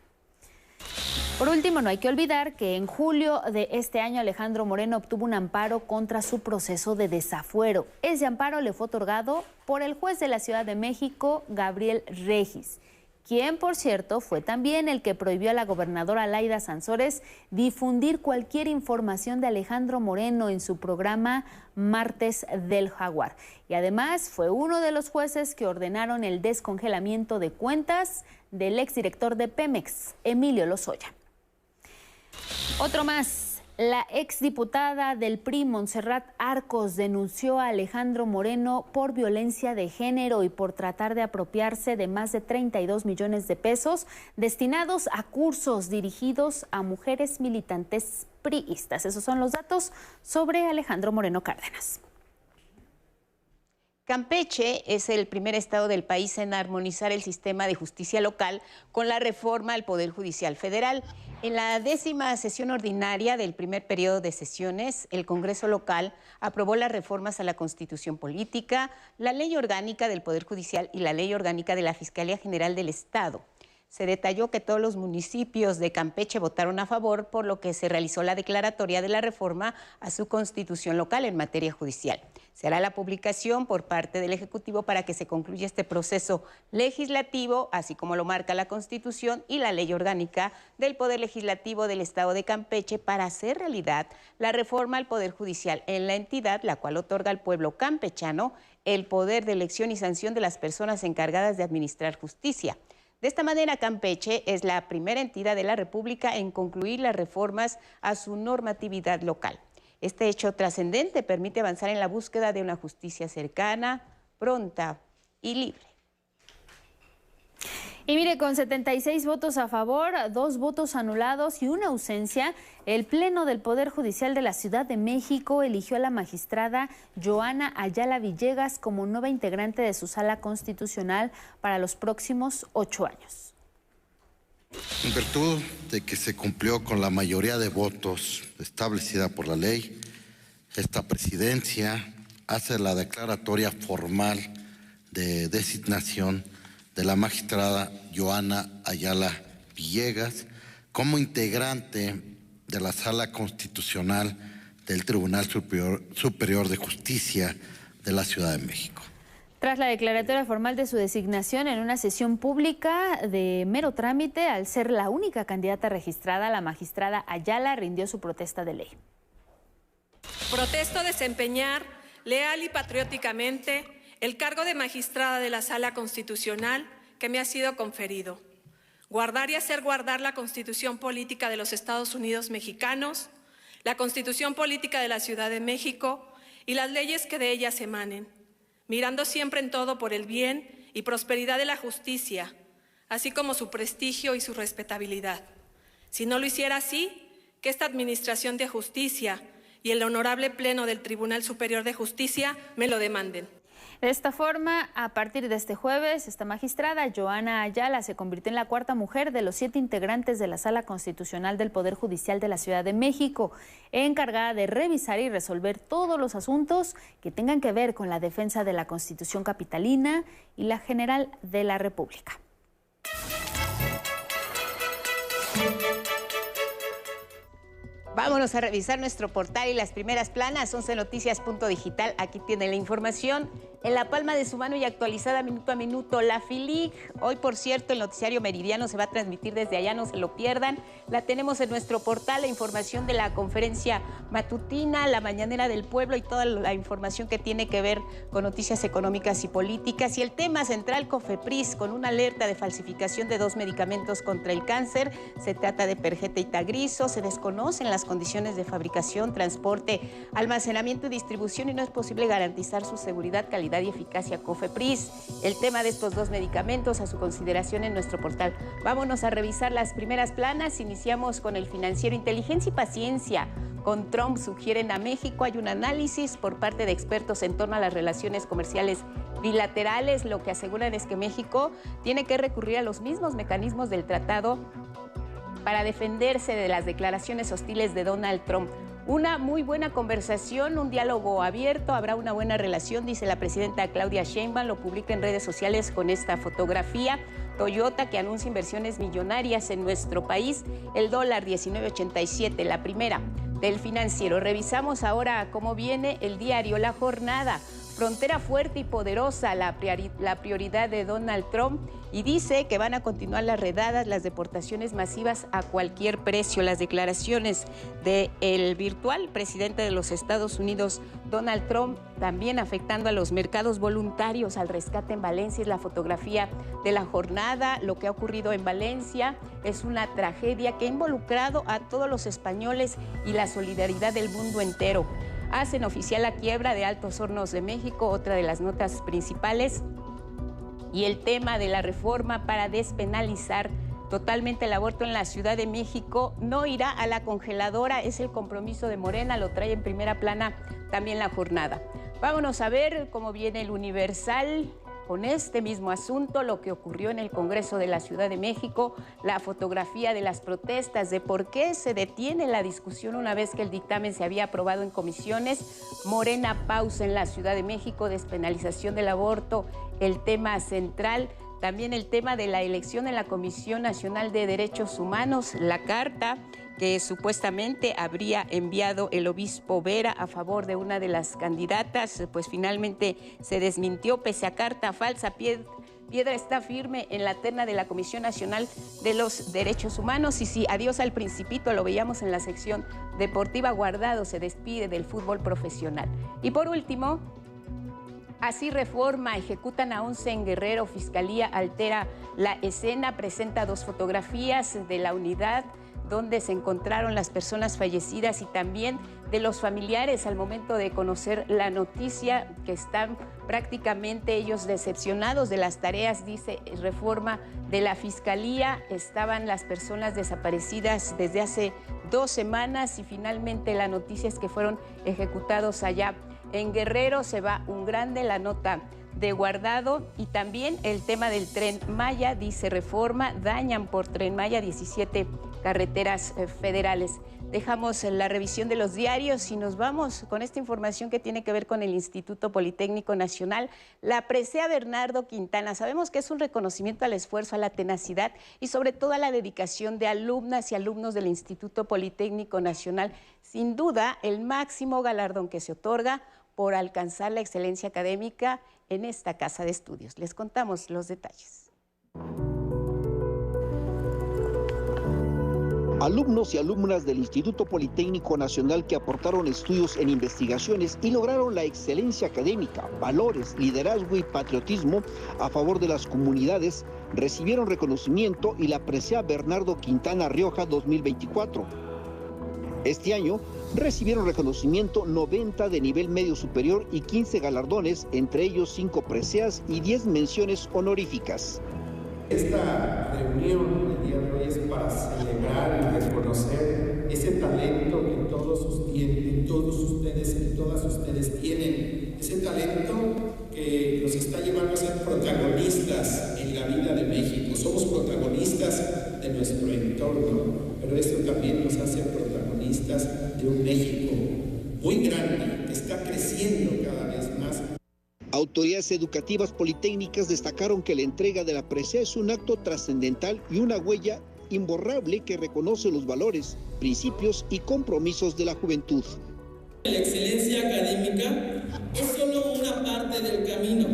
Por último, no hay que olvidar que en julio de este año Alejandro Moreno obtuvo un amparo contra su proceso de desafuero. Ese amparo le fue otorgado por el juez de la Ciudad de México, Gabriel Regis, quien, por cierto, fue también el que prohibió a la gobernadora Laida Sansores difundir cualquier información de Alejandro Moreno en su programa Martes del Jaguar. Y además fue uno de los jueces que ordenaron el descongelamiento de cuentas del exdirector de Pemex, Emilio Lozoya. Otro más. La exdiputada del PRI, Montserrat Arcos, denunció a Alejandro Moreno por violencia de género y por tratar de apropiarse de más de 32 millones de pesos destinados a cursos dirigidos a mujeres militantes priistas. Esos son los datos sobre Alejandro Moreno Cárdenas. Campeche es el primer estado del país en armonizar el sistema de justicia local con la reforma al Poder Judicial Federal. En la 10ª sesión ordinaria del primer periodo de sesiones, el Congreso local aprobó las reformas a la Constitución Política, la Ley Orgánica del Poder Judicial y la Ley Orgánica de la Fiscalía General del Estado. Se detalló que todos los municipios de Campeche votaron a favor, por lo que se realizó la declaratoria de la reforma a su constitución local en materia judicial. Se hará la publicación por parte del Ejecutivo para que se concluya este proceso legislativo, así como lo marca la Constitución y la Ley Orgánica del Poder Legislativo del Estado de Campeche, para hacer realidad la reforma al Poder Judicial en la entidad, la cual otorga al pueblo campechano el poder de elección y sanción de las personas encargadas de administrar justicia. De esta manera, Campeche es la primera entidad de la República en concluir las reformas a su normatividad local. Este hecho trascendente permite avanzar en la búsqueda de una justicia cercana, pronta y libre. Y mire, con 76 votos a favor, 2 votos anulados y una ausencia, el Pleno del Poder Judicial de la Ciudad de México eligió a la magistrada Joana Ayala Villegas como nueva integrante de su sala constitucional para los próximos 8 años. En virtud de que se cumplió con la mayoría de votos establecida por la ley, esta presidencia hace la declaratoria formal de designación de la magistrada Joana Ayala Villegas como integrante de la Sala Constitucional del Tribunal Superior de Justicia de la Ciudad de México. Tras la declaratoria formal de su designación en una sesión pública de mero trámite, al ser la única candidata registrada, la magistrada Ayala rindió su protesta de ley. Protesto desempeñar leal y patrióticamente el cargo de magistrada de la Sala Constitucional que me ha sido conferido. Guardar y hacer guardar la Constitución Política de los Estados Unidos Mexicanos, la Constitución Política de la Ciudad de México y las leyes que de ellas emanen, mirando siempre en todo por el bien y prosperidad de la justicia, así como su prestigio y su respetabilidad. Si no lo hiciera así, que esta Administración de Justicia y el honorable Pleno del Tribunal Superior de Justicia me lo demanden. De esta forma, a partir de este jueves, esta magistrada, Joana Ayala, se convirtió en la 4ª mujer de los 7 integrantes de la Sala Constitucional del Poder Judicial de la Ciudad de México, encargada de revisar y resolver todos los asuntos que tengan que ver con la defensa de la Constitución capitalina y la general de la República. Vámonos a revisar nuestro portal y las primeras planas, 11noticias.digital. Aquí tiene la información. en la palma de su mano y actualizada minuto a minuto. La FILIG, hoy por cierto el noticiario meridiano se va a transmitir desde allá, no se lo pierdan. La tenemos en nuestro portal, la información de la conferencia matutina, la mañanera del pueblo y toda la información que tiene que ver con noticias económicas y políticas. Y el tema central, COFEPRIS, con una alerta de falsificación de 2 medicamentos contra el cáncer. Se trata de Perjeta y Tagrisso. Se desconocen las condiciones de fabricación, transporte, almacenamiento y distribución y no es posible garantizar su seguridad, calidad y eficacia. COFEPRIS, el tema de estos 2 medicamentos a su consideración en nuestro portal. Vámonos a revisar las primeras planas. Iniciamos con el financiero. Inteligencia y paciencia. Con Trump sugieren a México. Hay un análisis por parte de expertos en torno a las relaciones comerciales bilaterales. Lo que aseguran es que México tiene que recurrir a los mismos mecanismos del tratado para defenderse de las declaraciones hostiles de Donald Trump. Una muy buena conversación, un diálogo abierto, habrá una buena relación, dice la presidenta Claudia Sheinbaum, lo publica en redes sociales con esta fotografía. Toyota, que anuncia inversiones millonarias en nuestro país, el dólar 19.87, la primera del financiero. Revisamos ahora cómo viene el diario La Jornada. Frontera fuerte y poderosa, la prioridad de Donald Trump, y dice que van a continuar las redadas, las deportaciones masivas a cualquier precio. Las declaraciones del virtual presidente de los Estados Unidos, Donald Trump, también afectando a los mercados voluntarios, al rescate en Valencia. Es la fotografía de La Jornada. Lo que ha ocurrido en Valencia es una tragedia que ha involucrado a todos los españoles y la solidaridad del mundo entero. Hacen oficial la quiebra de Altos Hornos de México, otra de las notas principales, y el tema de la reforma para despenalizar totalmente el aborto en la Ciudad de México no irá a la congeladora, es el compromiso de Morena, lo trae en primera plana también La Jornada. Vámonos a ver cómo viene el Universal con este mismo asunto, lo que ocurrió en el Congreso de la Ciudad de México, la fotografía de las protestas, de por qué se detiene la discusión una vez que el dictamen se había aprobado en comisiones. Morena pausa en la Ciudad de México, despenalización del aborto, el tema central. También el tema de la elección en la Comisión Nacional de Derechos Humanos, la carta que supuestamente habría enviado el obispo Vera a favor de una de las candidatas, pues finalmente se desmintió pese a carta falsa. Piedra está firme en la terna de la Comisión Nacional de los Derechos Humanos. Y sí, adiós al Principito, lo veíamos en la sección deportiva. Guardado se despide del fútbol profesional. Y por último, así Reforma, ejecutan a 11 en Guerrero, Fiscalía altera la escena, presenta 2 fotografías de la unidad donde se encontraron las personas fallecidas y también de los familiares al momento de conocer la noticia, que están prácticamente ellos decepcionados de las tareas, dice Reforma, de la Fiscalía. Estaban las personas desaparecidas desde hace 2 semanas y finalmente la noticia es que fueron ejecutados allá en Guerrero. Se va un grande, la nota de Guardado, y también el tema del Tren Maya, dice Reforma, dañan por Tren Maya 17 carreteras federales. Dejamos la revisión de los diarios y nos vamos con esta información que tiene que ver con el Instituto Politécnico Nacional. La presea Bernardo Quintana, sabemos que es un reconocimiento al esfuerzo, a la tenacidad y sobre todo a la dedicación de alumnas y alumnos del Instituto Politécnico Nacional. Sin duda, el máximo galardón que se otorga por alcanzar la excelencia académica en esta casa de estudios. Les contamos los detalles. Alumnos y alumnas del Instituto Politécnico Nacional que aportaron estudios en investigaciones y lograron la excelencia académica, valores, liderazgo y patriotismo a favor de las comunidades recibieron reconocimiento y la presea Bernardo Quintana Rioja 2024. Este año recibieron reconocimiento 90 de nivel medio superior y 15 galardones, entre ellos 5 preseas y 10 menciones honoríficas. Esta reunión el día de hoy es para celebrar y reconocer ese talento que todos ustedes y todas ustedes tienen, ese talento que nos está llevando a ser protagonistas en la vida de México. Somos protagonistas de nuestro entorno, pero esto también nos hace protagonistas de un México muy grande que está creciendo cada vez más. Autoridades educativas politécnicas destacaron que la entrega de la presea es un acto trascendental y una huella imborrable que reconoce los valores, principios y compromisos de la juventud. La excelencia académica es solo una parte del camino.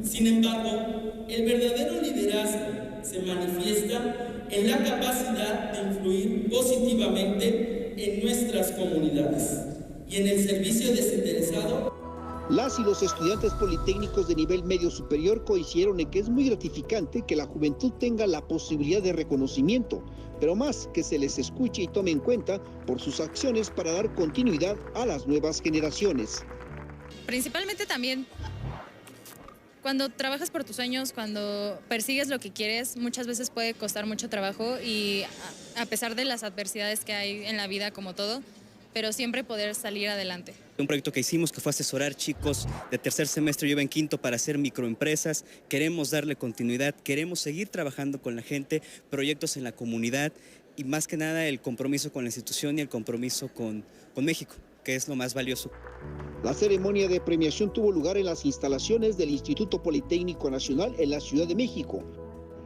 Sin embargo, el verdadero liderazgo se manifiesta en la capacidad de influir positivamente en nuestras comunidades y en el servicio desinteresado. Las y los estudiantes politécnicos de nivel medio superior coincidieron en que es muy gratificante que la juventud tenga la posibilidad de reconocimiento, pero más que se les escuche y tome en cuenta por sus acciones para dar continuidad a las nuevas generaciones. Principalmente también cuando trabajas por tus sueños, cuando persigues lo que quieres, muchas veces puede costar mucho trabajo y a pesar de las adversidades que hay en la vida como todo, pero siempre poder salir adelante. Un proyecto que hicimos que fue asesorar chicos de tercer semestre, yo iba en quinto, para hacer microempresas. Queremos darle continuidad, queremos seguir trabajando con la gente, proyectos en la comunidad y más que nada el compromiso con la institución y el compromiso con México, que es lo más valioso. La ceremonia de premiación tuvo lugar en las instalaciones del Instituto Politécnico Nacional en la Ciudad de México.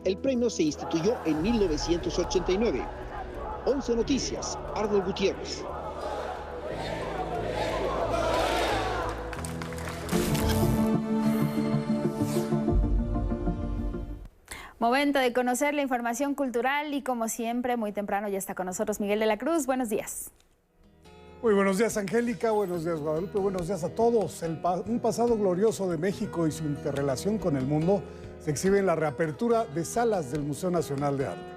El premio se instituyó en 1989. 11 Noticias, Arnold Gutiérrez. Momento de conocer la información cultural y como siempre, muy temprano ya está con nosotros Miguel de la Cruz. Buenos días. Muy buenos días, Angélica. Buenos días, Guadalupe. Buenos días a todos. Un pasado glorioso de México y su interrelación con el mundo se exhibe en la reapertura de salas del Museo Nacional de Arte.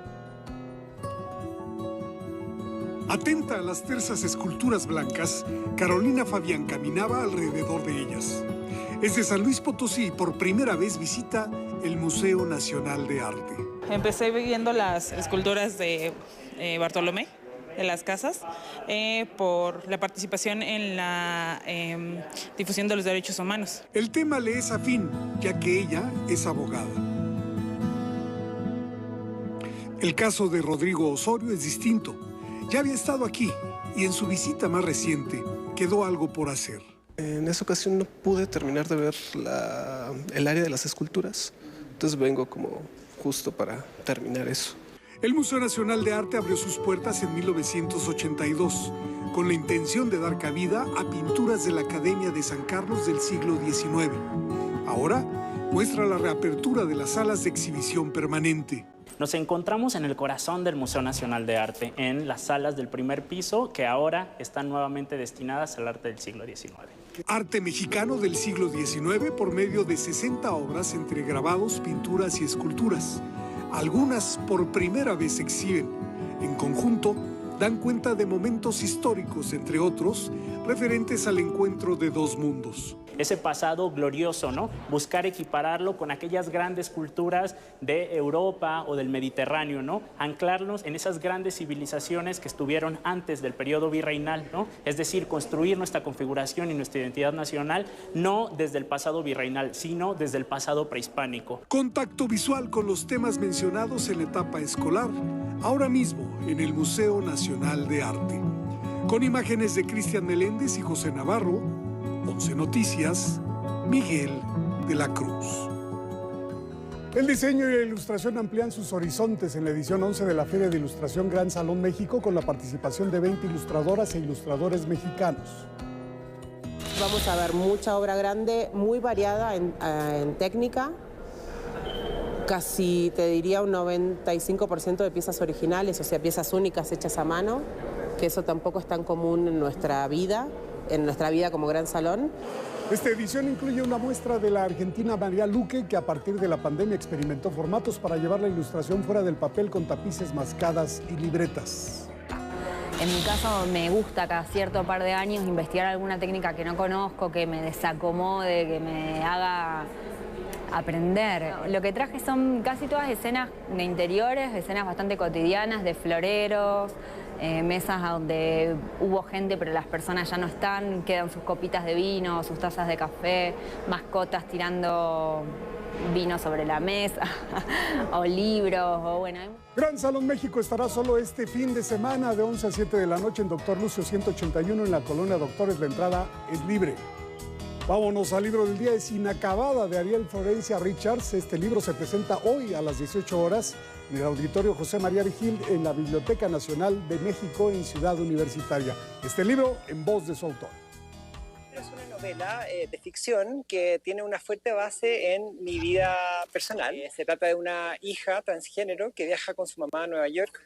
Atenta a las tersas esculturas blancas, Carolina Fabián caminaba alrededor de ellas. Es de San Luis Potosí y por primera vez visita el Museo Nacional de Arte. Empecé viendo las esculturas de Bartolomé, de las casas, por la participación en la difusión de los derechos humanos. El tema le es afín, ya que ella es abogada. El caso de Rodrigo Osorio es distinto. Ya había estado aquí y en su visita más reciente quedó algo por hacer. En esa ocasión no pude terminar de ver el área de las esculturas, entonces vengo como justo para terminar eso. El Museo Nacional de Arte abrió sus puertas en 1982 con la intención de dar cabida a pinturas de la Academia de San Carlos del siglo XIX. Ahora muestra la reapertura de las salas de exhibición permanente. Nos encontramos en el corazón del Museo Nacional de Arte, en las salas del primer piso que ahora están nuevamente destinadas al arte del siglo XIX. Arte mexicano del siglo XIX por medio de 60 obras entre grabados, pinturas y esculturas. Algunas por primera vez se exhiben. En conjunto, dan cuenta de momentos históricos, entre otros, referentes al encuentro de dos mundos. Ese pasado glorioso, ¿no? Buscar equipararlo con aquellas grandes culturas de Europa o del Mediterráneo, ¿no? Anclarnos en esas grandes civilizaciones que estuvieron antes del periodo virreinal, ¿no? Es decir, construir nuestra configuración y nuestra identidad nacional no desde el pasado virreinal, sino desde el pasado prehispánico. Contacto visual con los temas mencionados en la etapa escolar, ahora mismo en el Museo Nacional de Arte. Con imágenes de Cristian Meléndez y José Navarro, 11 Noticias, Miguel de la Cruz. El diseño y la ilustración amplían sus horizontes en la edición 11 de la Feria de Ilustración Gran Salón México con la participación de 20 ilustradoras e ilustradores mexicanos. Vamos a ver mucha obra grande, muy variada en técnica, casi te diría un 95% de piezas originales, o sea, piezas únicas hechas a mano, que eso tampoco es tan común en nuestra vida como Gran Salón. Esta edición incluye una muestra de la argentina María Luque, que a partir de la pandemia experimentó formatos para llevar la ilustración fuera del papel con tapices, mascadas y libretas. En mi caso me gusta cada cierto par de años investigar alguna técnica que no conozco, que me desacomode, que me haga aprender. Lo que traje son casi todas escenas de interiores, escenas bastante cotidianas, de floreros, mesas donde hubo gente pero las personas ya no están, quedan sus copitas de vino, sus tazas de café, mascotas tirando vino sobre la mesa, o libros, o bueno. Gran Salón México estará solo este fin de semana de 11 a 7 de la noche en Doctor Lucio 181 en la Colonia Doctores. La entrada es libre. Vámonos al libro del día, es Inacabada, de Ariel Florencia Richards. Este libro se presenta hoy a las 18 horas en el Auditorio José María Vigil en la Biblioteca Nacional de México en Ciudad Universitaria. Este libro en voz de su autor. es una novela de ficción que tiene una fuerte base en mi vida personal. Se trata de una hija transgénero que viaja con su mamá a Nueva York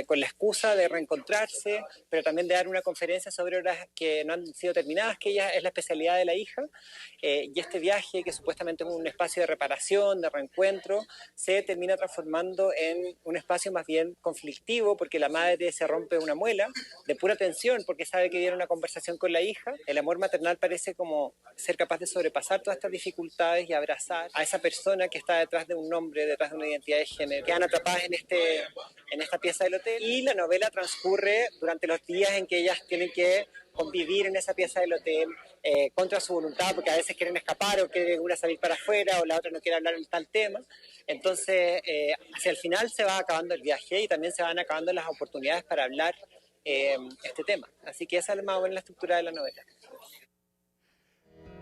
con la excusa de reencontrarse, pero también de dar una conferencia sobre horas que no han sido terminadas, que ella es la especialidad de la hija. Y este viaje, que supuestamente es un espacio de reparación, de reencuentro, se termina transformando en un espacio más bien conflictivo, porque la madre se rompe una muela de pura tensión, porque sabe que viene una conversación con la hija. El amor maternal parece como ser capaz de sobrepasar todas estas dificultades y abrazar a esa persona que está detrás de un nombre, detrás de una identidad de género. Quedan atrapadas en esta pieza del hotel, y la novela transcurre durante los días en que ellas tienen que convivir en esa pieza del hotel contra su voluntad, porque a veces quieren escapar o quiere una salir para afuera o la otra no quiere hablar en tal tema. Entonces, hacia el final se va acabando el viaje y también se van acabando las oportunidades para hablar este tema. Así que esa es más o menos la estructura de la novela.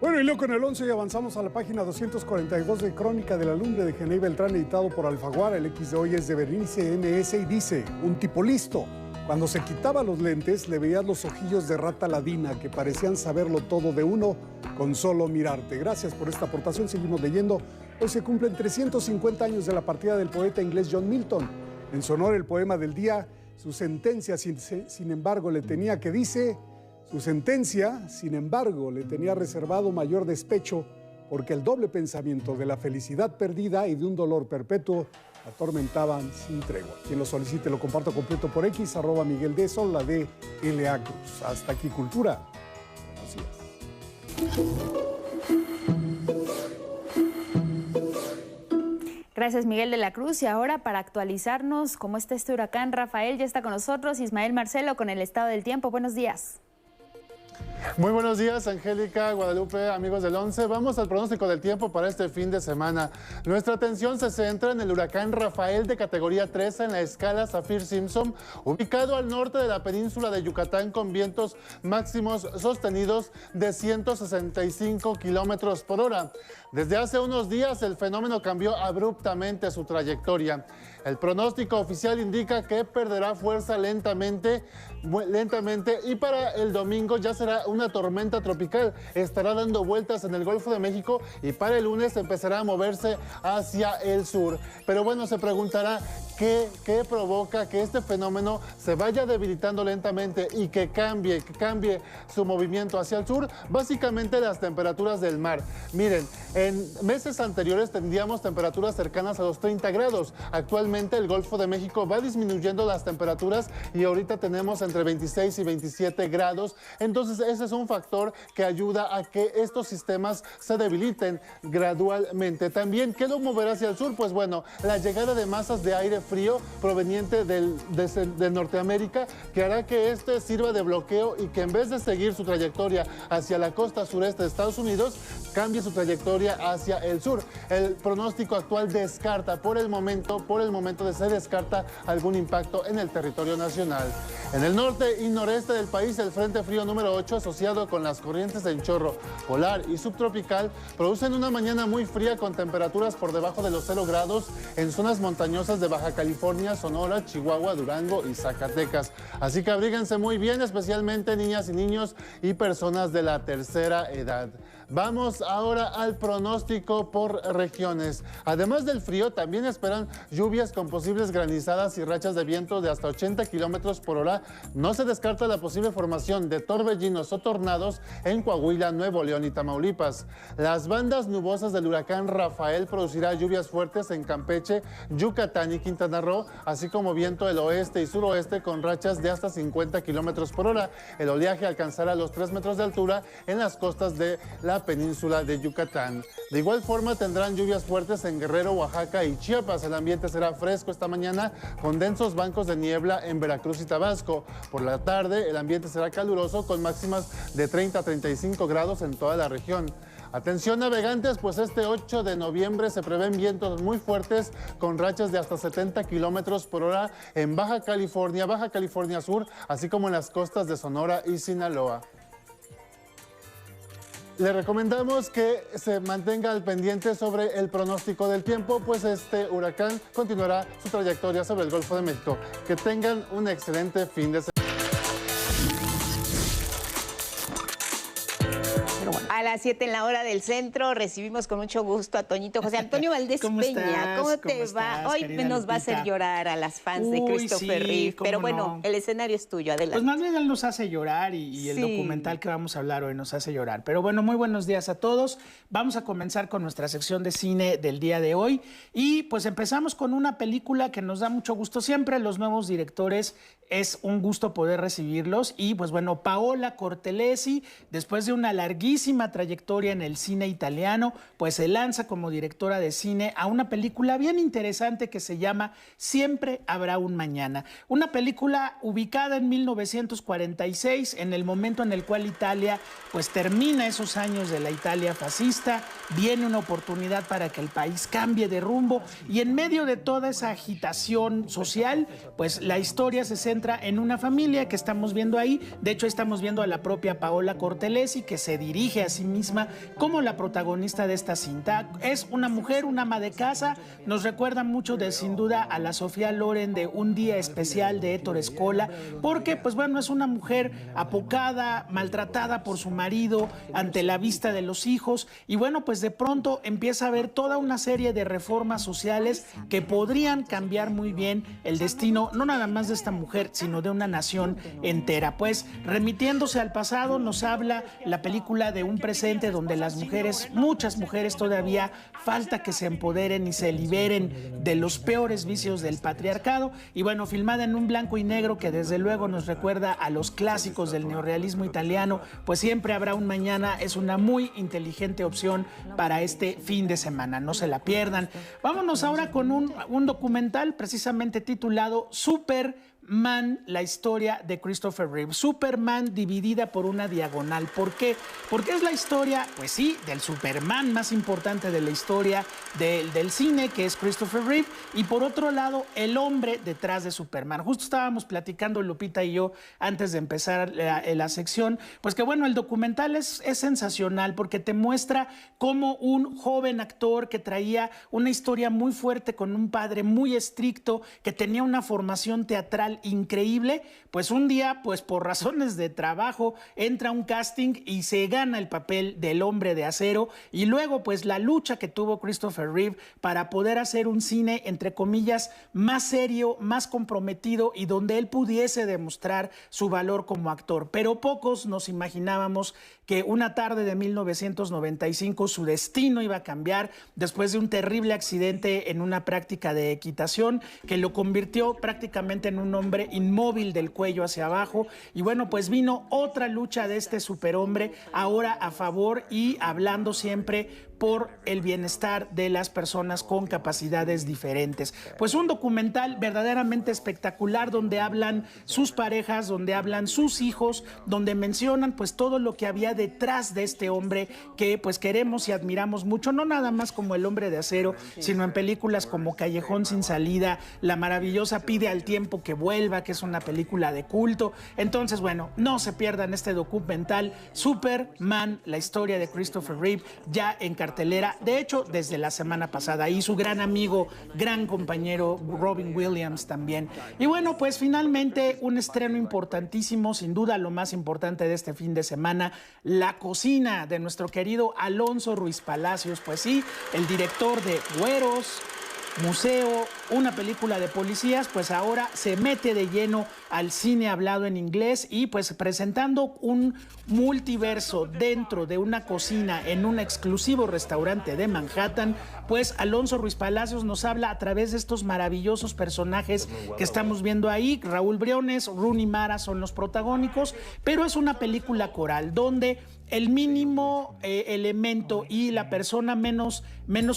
Bueno, y luego con el 11 y avanzamos a la página 242 de Crónica de la Lumbre de Genei Beltrán, editado por Alfaguara. El X de hoy es de Berenice MS y dice: un tipo listo. Cuando se quitaba los lentes, le veías los ojillos de rata ladina que parecían saberlo todo de uno con solo mirarte. Gracias por esta aportación. Seguimos leyendo. Hoy se cumplen 350 años de la partida del poeta inglés John Milton. En su honor, el poema del día, su sentencia, sin embargo, le tenía que dice... Su sentencia, sin embargo, le tenía reservado mayor despecho porque el doble pensamiento de la felicidad perdida y de un dolor perpetuo atormentaban sin tregua. Quien lo solicite lo comparto completo por X, @Miguel D. Sol, la de L.A. Cruz. Hasta aquí, Cultura. Buenos días. Gracias, Miguel de la Cruz. Y ahora, para actualizarnos cómo está este huracán Rafael, ya está con nosotros Ismael Marcelo con el estado del tiempo. Buenos días. Muy buenos días, Angélica, Guadalupe, amigos del 11. Vamos al pronóstico del tiempo para este fin de semana. Nuestra atención se centra en el huracán Rafael de categoría 3 en la escala Saffir-Simpson, ubicado al norte de la península de Yucatán con vientos máximos sostenidos de 165 kilómetros por hora. Desde hace unos días el fenómeno cambió abruptamente su trayectoria. El pronóstico oficial indica que perderá fuerza lentamente y para el domingo ya será una tormenta tropical. Estará dando vueltas en el Golfo de México y para el lunes empezará a moverse hacia el sur. Pero bueno, se preguntará qué provoca que este fenómeno se vaya debilitando lentamente y que cambie su movimiento hacia el sur. Básicamente las temperaturas del mar. Miren, en meses anteriores tendríamos temperaturas cercanas a los 30 grados. Actualmente el Golfo de México va disminuyendo las temperaturas y ahorita tenemos entre 26 y 27 grados. Entonces ese es un factor que ayuda a que estos sistemas se debiliten gradualmente. También, ¿qué lo moverá hacia el sur? Pues bueno, la llegada de masas de aire frío proveniente de Norteamérica, que hará que este sirva de bloqueo y que en vez de seguir su trayectoria hacia la costa sureste de Estados Unidos, cambie su trayectoria hacia el sur. El pronóstico actual descarta, por el momento se descarta algún impacto en el territorio nacional. En el norte y noreste del país, el Frente Frío número 8, asociado con las corrientes en chorro polar y subtropical, producen una mañana muy fría con temperaturas por debajo de los 0 grados en zonas montañosas de Baja California, Sonora, Chihuahua, Durango y Zacatecas. Así que abríguense muy bien, especialmente niñas y niños y personas de la tercera edad. Vamos ahora al pronóstico por regiones. Además del frío, también esperan lluvias con posibles granizadas y rachas de viento de hasta 80 kilómetros por hora. No se descarta la posible formación de torbellinos o tornados en Coahuila, Nuevo León y Tamaulipas. Las bandas nubosas del huracán Rafael producirá lluvias fuertes en Campeche, Yucatán y Quintana Roo, así como viento del oeste y suroeste con rachas de hasta 50 kilómetros por hora. El oleaje alcanzará los 3 metros de altura en las costas de la península de Yucatán. De igual forma tendrán lluvias fuertes en Guerrero, Oaxaca y Chiapas. El ambiente será fresco esta mañana con densos bancos de niebla en Veracruz y Tabasco. Por la tarde el ambiente será caluroso con máximas de 30 a 35 grados en toda la región. Atención navegantes, pues este 8 de noviembre se prevén vientos muy fuertes con rachas de hasta 70 kilómetros por hora en Baja California Sur, así como en las costas de Sonora y Sinaloa. Le recomendamos que se mantenga al pendiente sobre el pronóstico del tiempo, pues este huracán continuará su trayectoria sobre el Golfo de México. Que tengan un excelente fin de semana. A las 7 en la hora del centro recibimos con mucho gusto a Toñito José Antonio Valdés Peña. ¿Cómo te va? Hoy nos va a hacer llorar a las fans de Christopher Reeve. Pero bueno, el escenario es tuyo, adelante. Pues más bien él nos hace llorar y el documental que vamos a hablar hoy nos hace llorar. Pero bueno, muy buenos días a todos. Vamos a comenzar con nuestra sección de cine del día de hoy. Y pues empezamos con una película que nos da mucho gusto siempre. Los nuevos directores, es un gusto poder recibirlos. Y pues bueno, Paola Cortellesi, después de una larguísima trayectoria en el cine italiano, pues se lanza como directora de cine a una película bien interesante que se llama Siempre habrá un mañana. Una película ubicada en 1946, en el momento en el cual Italia pues termina esos años de la Italia fascista, viene una oportunidad para que el país cambie de rumbo y en medio de toda esa agitación social, pues la historia se centra en una familia que estamos viendo ahí. De hecho, estamos viendo a la propia Paola Cortellesi, que se dirige a sí misma como la protagonista de esta cinta. Es una mujer, una ama de casa, nos recuerda mucho sin duda a la Sofía Loren de Un día especial de Ettore Scola, porque pues bueno, es una mujer apocada, maltratada por su marido ante la vista de los hijos y bueno, pues de pronto empieza a haber toda una serie de reformas sociales que podrían cambiar muy bien el destino, no nada más de esta mujer, sino de una nación entera. Pues remitiéndose al pasado, nos habla la película de un presente donde las mujeres, muchas mujeres todavía falta que se empoderen y se liberen de los peores vicios del patriarcado y bueno, filmada en un blanco y negro que desde luego nos recuerda a los clásicos del neorrealismo italiano, pues Siempre habrá un mañana es una muy inteligente opción para este fin de semana, no se la pierdan. Vámonos ahora con un documental precisamente titulado Superman, la historia de Christopher Reeve. Superman dividida por una diagonal. ¿Por qué? Porque es la historia, pues sí, del Superman más importante de la historia del cine, que es Christopher Reeve, y por otro lado, el hombre detrás de Superman. Justo estábamos platicando Lupita y yo antes de empezar la sección, pues que bueno, el documental es sensacional porque te muestra cómo un joven actor que traía una historia muy fuerte con un padre muy estricto, que tenía una formación teatral increíble, pues un día, pues por razones de trabajo, entra a un casting y se gana el papel del Hombre de Acero y luego pues la lucha que tuvo Christopher Reeve para poder hacer un cine entre comillas más serio, más comprometido y donde él pudiese demostrar su valor como actor. Pero pocos nos imaginábamos que una tarde de 1995 su destino iba a cambiar después de un terrible accidente en una práctica de equitación que lo convirtió prácticamente en un hombre inmóvil del cuello hacia abajo y bueno, pues vino otra lucha de este superhombre ahora a favor y hablando siempre por el bienestar de las personas con capacidades diferentes. Pues un documental verdaderamente espectacular donde hablan sus parejas, donde hablan sus hijos, donde mencionan pues todo lo que había detrás de este hombre que pues queremos y admiramos mucho, no nada más como El Hombre de Acero, sino en películas como Callejón sin salida, la maravillosa Pide al tiempo que vuelva, que es una película de culto. Entonces, bueno, no se pierdan este documental Superman, la historia de Christopher Reeve, ya en cartelera, de hecho, desde la semana pasada, y su gran amigo, gran compañero Robin Williams también. Y bueno, pues finalmente un estreno importantísimo, sin duda lo más importante de este fin de semana, La cocina de nuestro querido Alonso Ruiz Palacios, pues sí, el director de Güeros, Museo, una película de policías, pues ahora se mete de lleno al cine hablado en inglés y pues presentando un multiverso dentro de una cocina en un exclusivo restaurante de Manhattan, pues Alonso Ruiz Palacios nos habla a través de estos maravillosos personajes que estamos viendo ahí. Raúl Briones, Rooney Mara son los protagónicos, pero es una película coral donde el mínimo elemento y la persona menos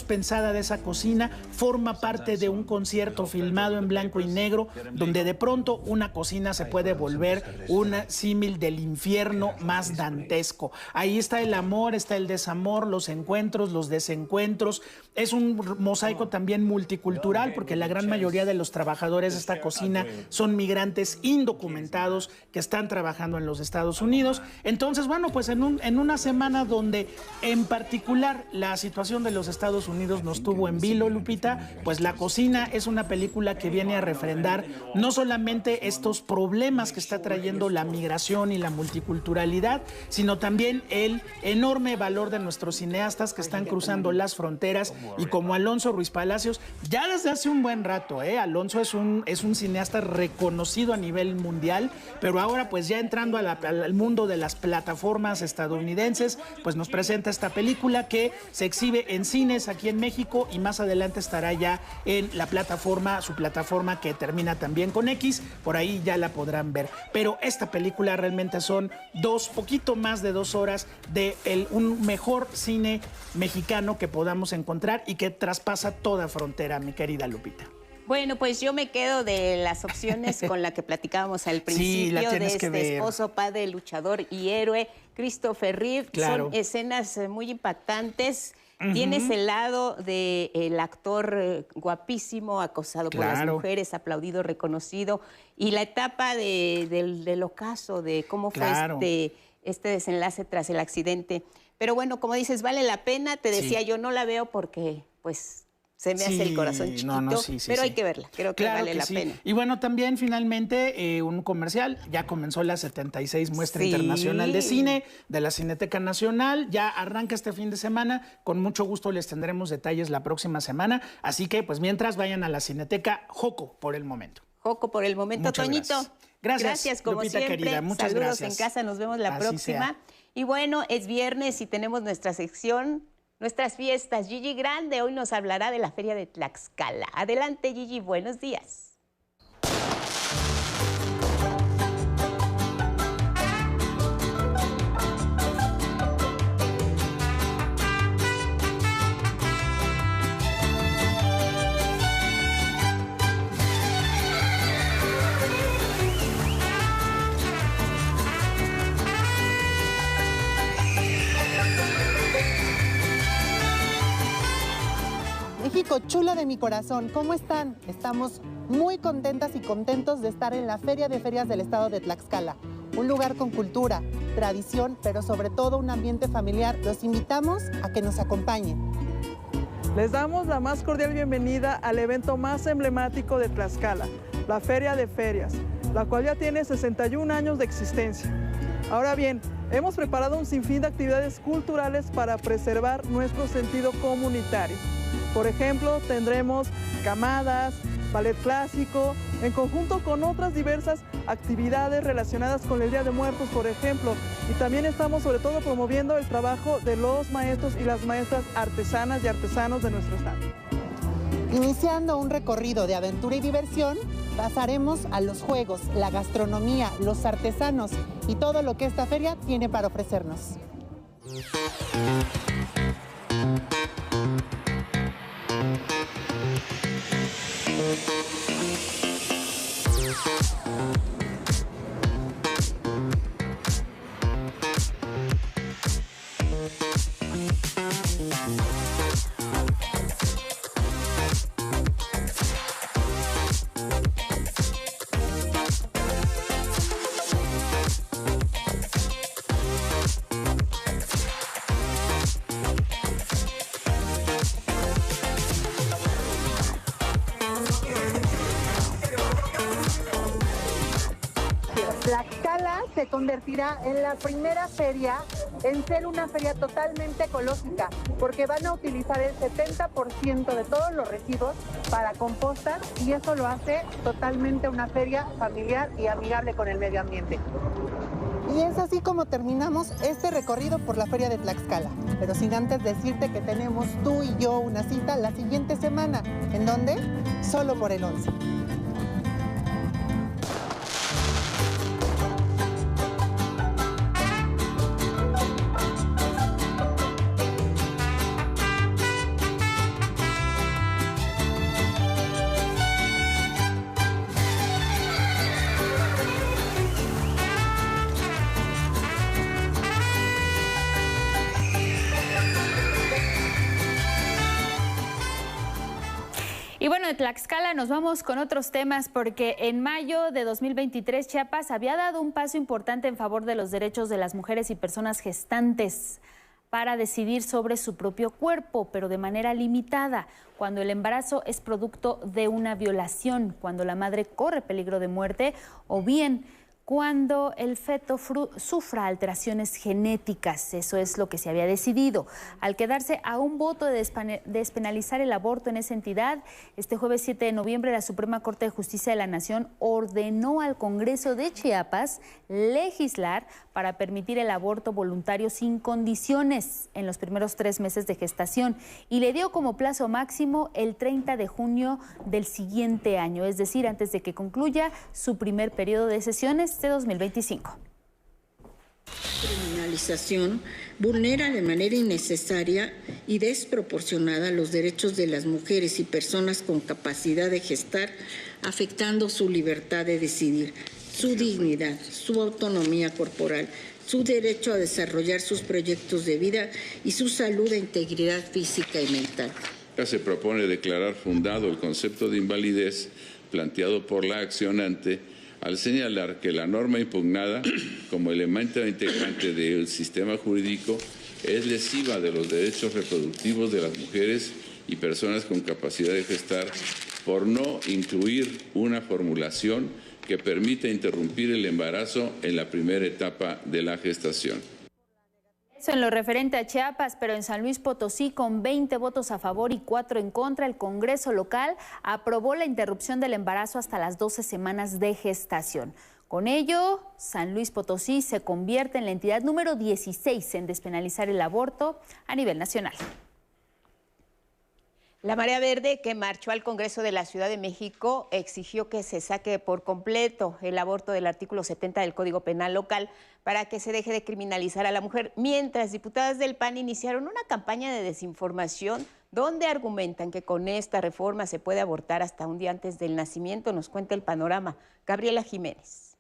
pensada de esa cocina forma parte de un concierto filmado en blanco y negro, donde de pronto una cocina se puede volver un símil del infierno más dantesco. Ahí está el amor, está el desamor, los encuentros, los desencuentros. Es un mosaico también multicultural, porque la gran mayoría de los trabajadores de esta cocina son migrantes indocumentados que están trabajando en los Estados Unidos. Entonces, bueno, pues en en una semana donde en particular la situación de los Estados Unidos nos tuvo en vilo, Lupita, pues La Cocina es una película que viene a refrendar no solamente estos problemas que está trayendo la migración y la multiculturalidad, sino también el enorme valor de nuestros cineastas que están cruzando las fronteras, y como Alonso Ruiz Palacios, ya desde hace un buen rato, Alonso es un cineasta reconocido a nivel mundial, pero ahora pues ya entrando al mundo de las plataformas estadounidenses, pues nos presenta esta película que se exhibe en cines aquí en México y más adelante estará ya en la plataforma, su plataforma que termina también con X, por ahí ya la podrán ver. Pero esta película realmente son poquito más de 2 horas de un mejor cine mexicano que podamos encontrar y que traspasa toda frontera, mi querida Lupita. Bueno, pues yo me quedo de las opciones con la que platicábamos al principio, de este esposo, padre, luchador y héroe, Christopher Reeve. Claro. Son escenas muy impactantes. Tienes el lado del actor guapísimo, acosado por las mujeres, aplaudido, reconocido, y la etapa del ocaso, de cómo fue este desenlace tras el accidente. Pero bueno, como dices, vale la pena. Te decía, yo no la veo porque, pues, se me hace el corazón chiquito, pero hay que verla, creo que vale la pena. Y bueno, también finalmente un comercial, ya comenzó la 76 Muestra Internacional de Cine de la Cineteca Nacional, ya arranca este fin de semana, con mucho gusto les tendremos detalles la próxima semana, así que pues mientras vayan a la Cineteca Joco por el momento. Joco por el momento, muchas Toñito. Gracias como Lupita, siempre. Querida. Muchas Saludos gracias. En casa, nos vemos la próxima. Sea. Y bueno, es viernes y tenemos nuestra sección, nuestras fiestas. Gigi Grande hoy nos hablará de la Feria de Tlaxcala. Adelante, Gigi, buenos días. México, chula de mi corazón, ¿cómo están? Estamos muy contentas y contentos de estar en la Feria de Ferias del Estado de Tlaxcala. Un lugar con cultura, tradición, pero sobre todo un ambiente familiar. Los invitamos a que nos acompañen. Les damos la más cordial bienvenida al evento más emblemático de Tlaxcala, la Feria de Ferias, la cual ya tiene 61 años de existencia. Ahora bien, hemos preparado un sinfín de actividades culturales para preservar nuestro sentido comunitario. Por ejemplo, tendremos camadas, ballet clásico, en conjunto con otras diversas actividades relacionadas con el Día de Muertos, por ejemplo. Y también estamos sobre todo promoviendo el trabajo de los maestros y las maestras artesanas y artesanos de nuestro estado. Iniciando un recorrido de aventura y diversión, pasaremos a los juegos, la gastronomía, los artesanos y todo lo que esta feria tiene para ofrecernos. Tlaxcala se convertirá en la primera feria en ser una feria totalmente ecológica, porque van a utilizar el 70% de todos los residuos para compostar y eso lo hace totalmente una feria familiar y amigable con el medio ambiente. Y es así como terminamos este recorrido por la Feria de Tlaxcala. Pero sin antes decirte que tenemos tú y yo una cita la siguiente semana. ¿En dónde? Solo por el 11. Y bueno, de Tlaxcala nos vamos con otros temas porque en mayo de 2023 Chiapas había dado un paso importante en favor de los derechos de las mujeres y personas gestantes para decidir sobre su propio cuerpo, pero de manera limitada, cuando el embarazo es producto de una violación, cuando la madre corre peligro de muerte o bien cuando el feto sufra alteraciones genéticas. Eso es lo que se había decidido. Al quedarse a un voto de despenalizar el aborto en esa entidad, este jueves 7 de noviembre la Suprema Corte de Justicia de la Nación ordenó al Congreso de Chiapas legislar para permitir el aborto voluntario sin condiciones en los primeros 3 meses de gestación y le dio como plazo máximo el 30 de junio del siguiente año, es decir, antes de que concluya su primer periodo de sesiones de 2025. Criminalización vulnera de manera innecesaria y desproporcionada los derechos de las mujeres y personas con capacidad de gestar, afectando su libertad de decidir, su dignidad, su autonomía corporal, su derecho a desarrollar sus proyectos de vida y su salud e integridad física y mental. Se propone declarar fundado el concepto de invalidez planteado por la accionante al señalar que la norma impugnada como elemento integrante del sistema jurídico es lesiva de los derechos reproductivos de las mujeres y personas con capacidad de gestar por no incluir una formulación que permita interrumpir el embarazo en la primera etapa de la gestación. Eso en lo referente a Chiapas, pero en San Luis Potosí, con 20 votos a favor y 4 en contra, el Congreso local aprobó la interrupción del embarazo hasta las 12 semanas de gestación. Con ello, San Luis Potosí se convierte en la entidad número 16 en despenalizar el aborto a nivel nacional. La Marea Verde, que marchó al Congreso de la Ciudad de México, exigió que se saque por completo el aborto del artículo 70 del Código Penal local para que se deje de criminalizar a la mujer, mientras diputadas del PAN iniciaron una campaña de desinformación donde argumentan que con esta reforma se puede abortar hasta un día antes del nacimiento. Nos cuenta el panorama Gabriela Jiménez.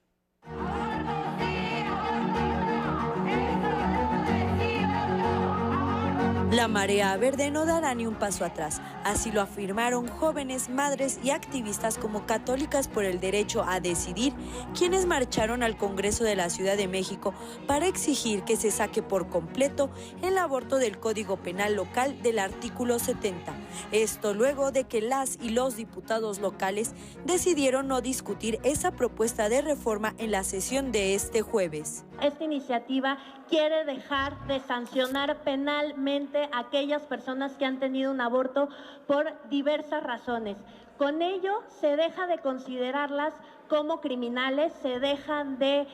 La Marea Verde no dará ni un paso atrás, así lo afirmaron jóvenes, madres y activistas como Católicas por el Derecho a Decidir, quienes marcharon al Congreso de la Ciudad de México para exigir que se saque por completo el aborto del Código Penal local del artículo 70. Esto luego de que las y los diputados locales decidieron no discutir esa propuesta de reforma en la sesión de este jueves. Esta iniciativa quiere dejar de sancionar penalmente a aquellas personas que han tenido un aborto por diversas razones. Con ello se deja de considerarlas como criminales, se dejan de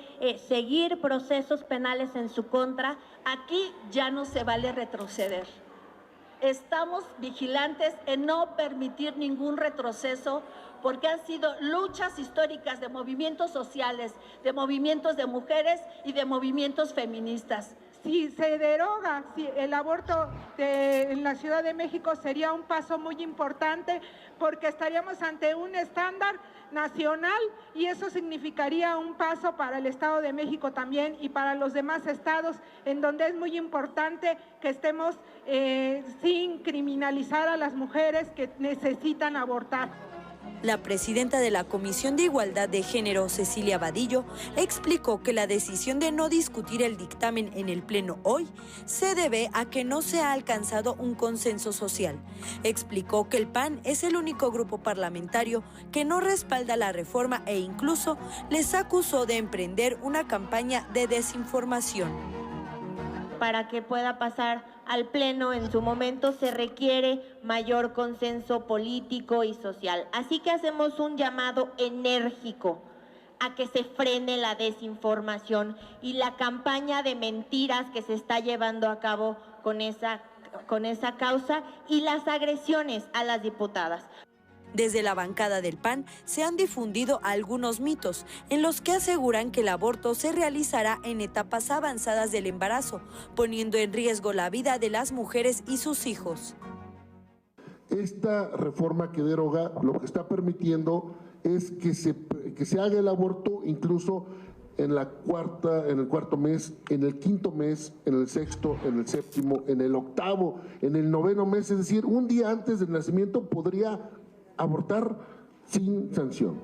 seguir procesos penales en su contra. Aquí ya no se vale retroceder. Estamos vigilantes en no permitir ningún retroceso porque han sido luchas históricas de movimientos sociales, de movimientos de mujeres y de movimientos feministas. Si se deroga el aborto en la Ciudad de México sería un paso muy importante porque estaríamos ante un estándar nacional y eso significaría un paso para el Estado de México también y para los demás estados en donde es muy importante que estemos sin criminalizar a las mujeres que necesitan abortar. La presidenta de la Comisión de Igualdad de Género, Cecilia Vadillo, explicó que la decisión de no discutir el dictamen en el Pleno hoy se debe a que no se ha alcanzado un consenso social. Explicó que el PAN es el único grupo parlamentario que no respalda la reforma e incluso les acusó de emprender una campaña de desinformación. Para que pueda pasar al Pleno en su momento se requiere mayor consenso político y social. Así que hacemos un llamado enérgico a que se frene la desinformación y la campaña de mentiras que se está llevando a cabo con esa causa y las agresiones a las diputadas. Desde la bancada del PAN se han difundido algunos mitos en los que aseguran que el aborto se realizará en etapas avanzadas del embarazo, poniendo en riesgo la vida de las mujeres y sus hijos. Esta reforma que deroga lo que está permitiendo es que se haga el aborto incluso en el cuarto mes, en el quinto mes, en el sexto, en el séptimo, en el octavo, en el noveno mes, es decir, un día antes del nacimiento podría abortar sin sanción.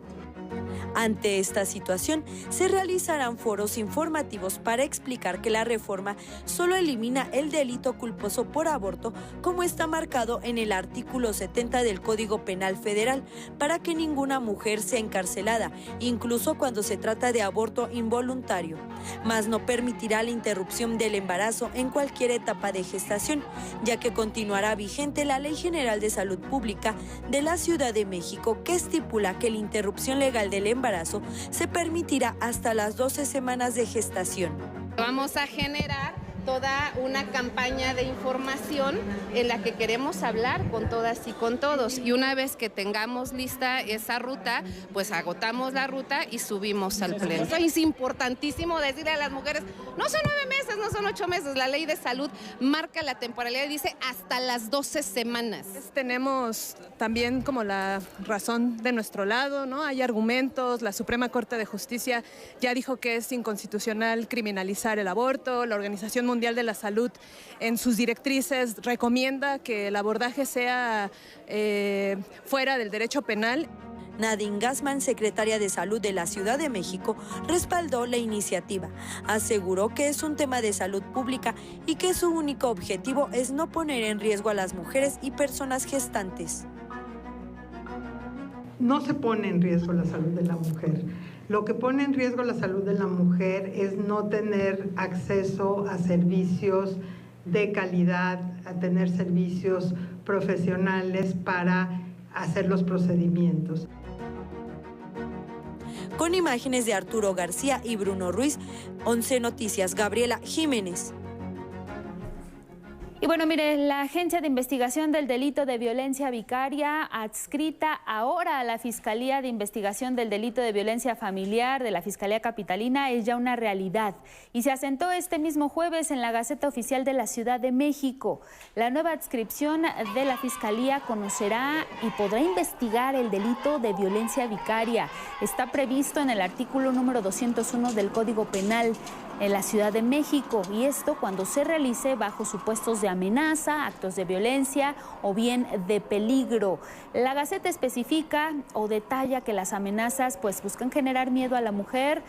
Ante esta situación, se realizarán foros informativos para explicar que la reforma solo elimina el delito culposo por aborto, como está marcado en el artículo 70 del Código Penal Federal, para que ninguna mujer sea encarcelada, incluso cuando se trata de aborto involuntario, mas no permitirá la interrupción del embarazo en cualquier etapa de gestación, ya que continuará vigente la Ley General de Salud Pública de la Ciudad de México, que estipula que la interrupción legal del embarazo se permitirá hasta las 12 semanas de gestación. Vamos a generar toda una campaña de información en la que queremos hablar con todas y con todos. Y una vez que tengamos lista esa ruta, pues agotamos la ruta y subimos al pleno. Es importantísimo decirle a las mujeres, no son 9 meses, no son 8 meses. La ley de salud marca la temporalidad y dice hasta las 12 semanas. Tenemos también como la razón de nuestro lado, ¿no? Hay argumentos, la Suprema Corte de Justicia ya dijo que es inconstitucional criminalizar el aborto, la Organización Mundial de la Salud en sus directrices recomienda que el abordaje sea fuera del derecho penal. Nadine Gassman, secretaria de Salud de la Ciudad de México, respaldó la iniciativa. Aseguró que es un tema de salud pública y que su único objetivo es no poner en riesgo a las mujeres y personas gestantes. No se pone en riesgo la salud de la mujer. Lo que pone en riesgo la salud de la mujer es no tener acceso a servicios de calidad, a tener servicios profesionales para hacer los procedimientos. Con imágenes de Arturo García y Bruno Ruiz, 11 Noticias, Gabriela Jiménez. Y bueno, mire, la Agencia de Investigación del Delito de Violencia Vicaria, adscrita ahora a la Fiscalía de Investigación del Delito de Violencia Familiar de la Fiscalía Capitalina, es ya una realidad y se asentó este mismo jueves en la Gaceta Oficial de la Ciudad de México. La nueva adscripción de la Fiscalía conocerá y podrá investigar el delito de violencia vicaria. Está previsto en el artículo número 201 del Código Penal en la Ciudad de México, y esto cuando se realice bajo supuestos de amenaza, actos de violencia o bien de peligro. La Gaceta especifica o detalla que las amenazas pues buscan generar miedo a la mujer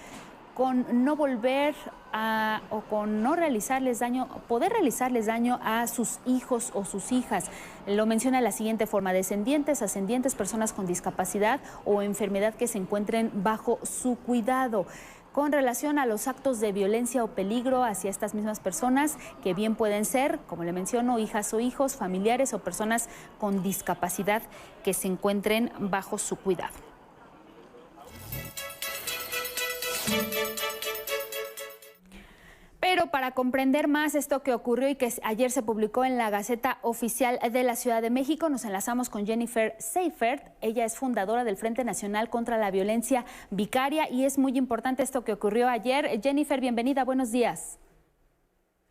con no volver a, o con no realizarles daño, poder realizarles daño a sus hijos o sus hijas. Lo menciona de la siguiente forma: descendientes, ascendientes, personas con discapacidad o enfermedad que se encuentren bajo su cuidado. Con relación a los actos de violencia o peligro hacia estas mismas personas, que bien pueden ser, como le menciono, hijas o hijos, familiares o personas con discapacidad que se encuentren bajo su cuidado. Pero para comprender más esto que ocurrió y que ayer se publicó en la Gaceta Oficial de la Ciudad de México, nos enlazamos con Jennifer Seifert. Ella es fundadora del Frente Nacional contra la Violencia Vicaria y es muy importante esto que ocurrió ayer. Jennifer, bienvenida, buenos días.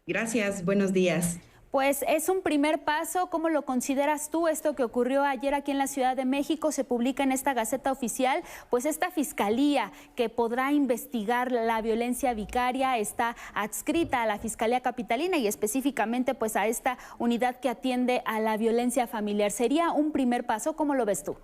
Gracias, buenos días. Pues es un primer paso. ¿Cómo lo consideras tú esto que ocurrió ayer aquí en la Ciudad de México? Se publica en esta Gaceta Oficial, pues esta fiscalía que podrá investigar la violencia vicaria está adscrita a la Fiscalía Capitalina y específicamente pues a esta unidad que atiende a la violencia familiar. ¿Sería un primer paso? ¿Cómo lo ves tú?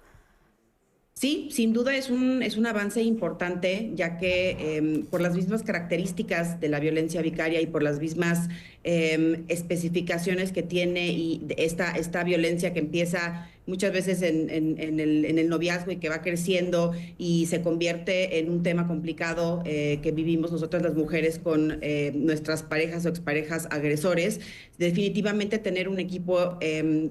Sí, sin duda es un avance importante, ya que por las mismas características de la violencia vicaria y por las mismas especificaciones que tiene y esta violencia que empieza muchas veces en el noviazgo y que va creciendo y se convierte en un tema complicado que vivimos nosotras las mujeres con nuestras parejas o exparejas agresores. Definitivamente tener un equipo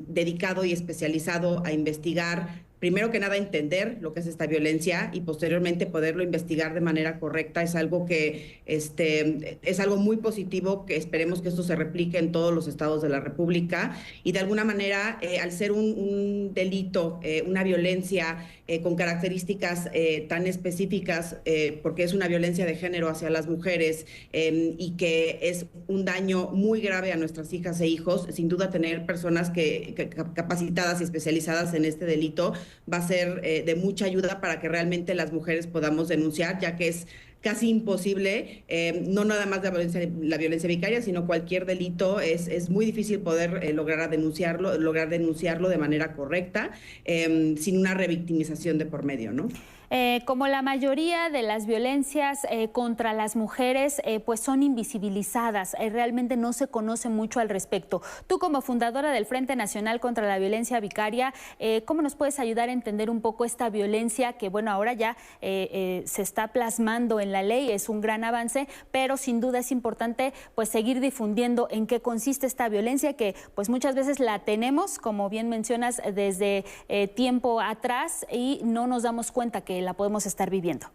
dedicado y especializado a investigar, primero que nada, entender lo que es esta violencia y posteriormente poderlo investigar de manera correcta es algo que es algo muy positivo, que esperemos que esto se replique en todos los estados de la República y de alguna manera al ser un delito, una violencia con características tan específicas, porque es una violencia de género hacia las mujeres y que es un daño muy grave a nuestras hijas e hijos, sin duda tener personas capacitadas y especializadas en este delito va a ser de mucha ayuda para que realmente las mujeres podamos denunciar, ya que es casi imposible, no nada más la violencia vicaria, sino cualquier delito, es muy difícil poder lograr denunciarlo de manera correcta, sin una revictimización de por medio, ¿no? Como la mayoría de las violencias contra las mujeres, pues son invisibilizadas, realmente no se conoce mucho al respecto. Tú, como fundadora del Frente Nacional contra la Violencia Vicaria, ¿cómo nos puedes ayudar a entender un poco esta violencia que, bueno, ahora ya se está plasmando en la ley, es un gran avance, pero sin duda es importante pues seguir difundiendo en qué consiste esta violencia que pues muchas veces la tenemos, como bien mencionas, desde tiempo atrás y no nos damos cuenta que la podemos estar viviendo?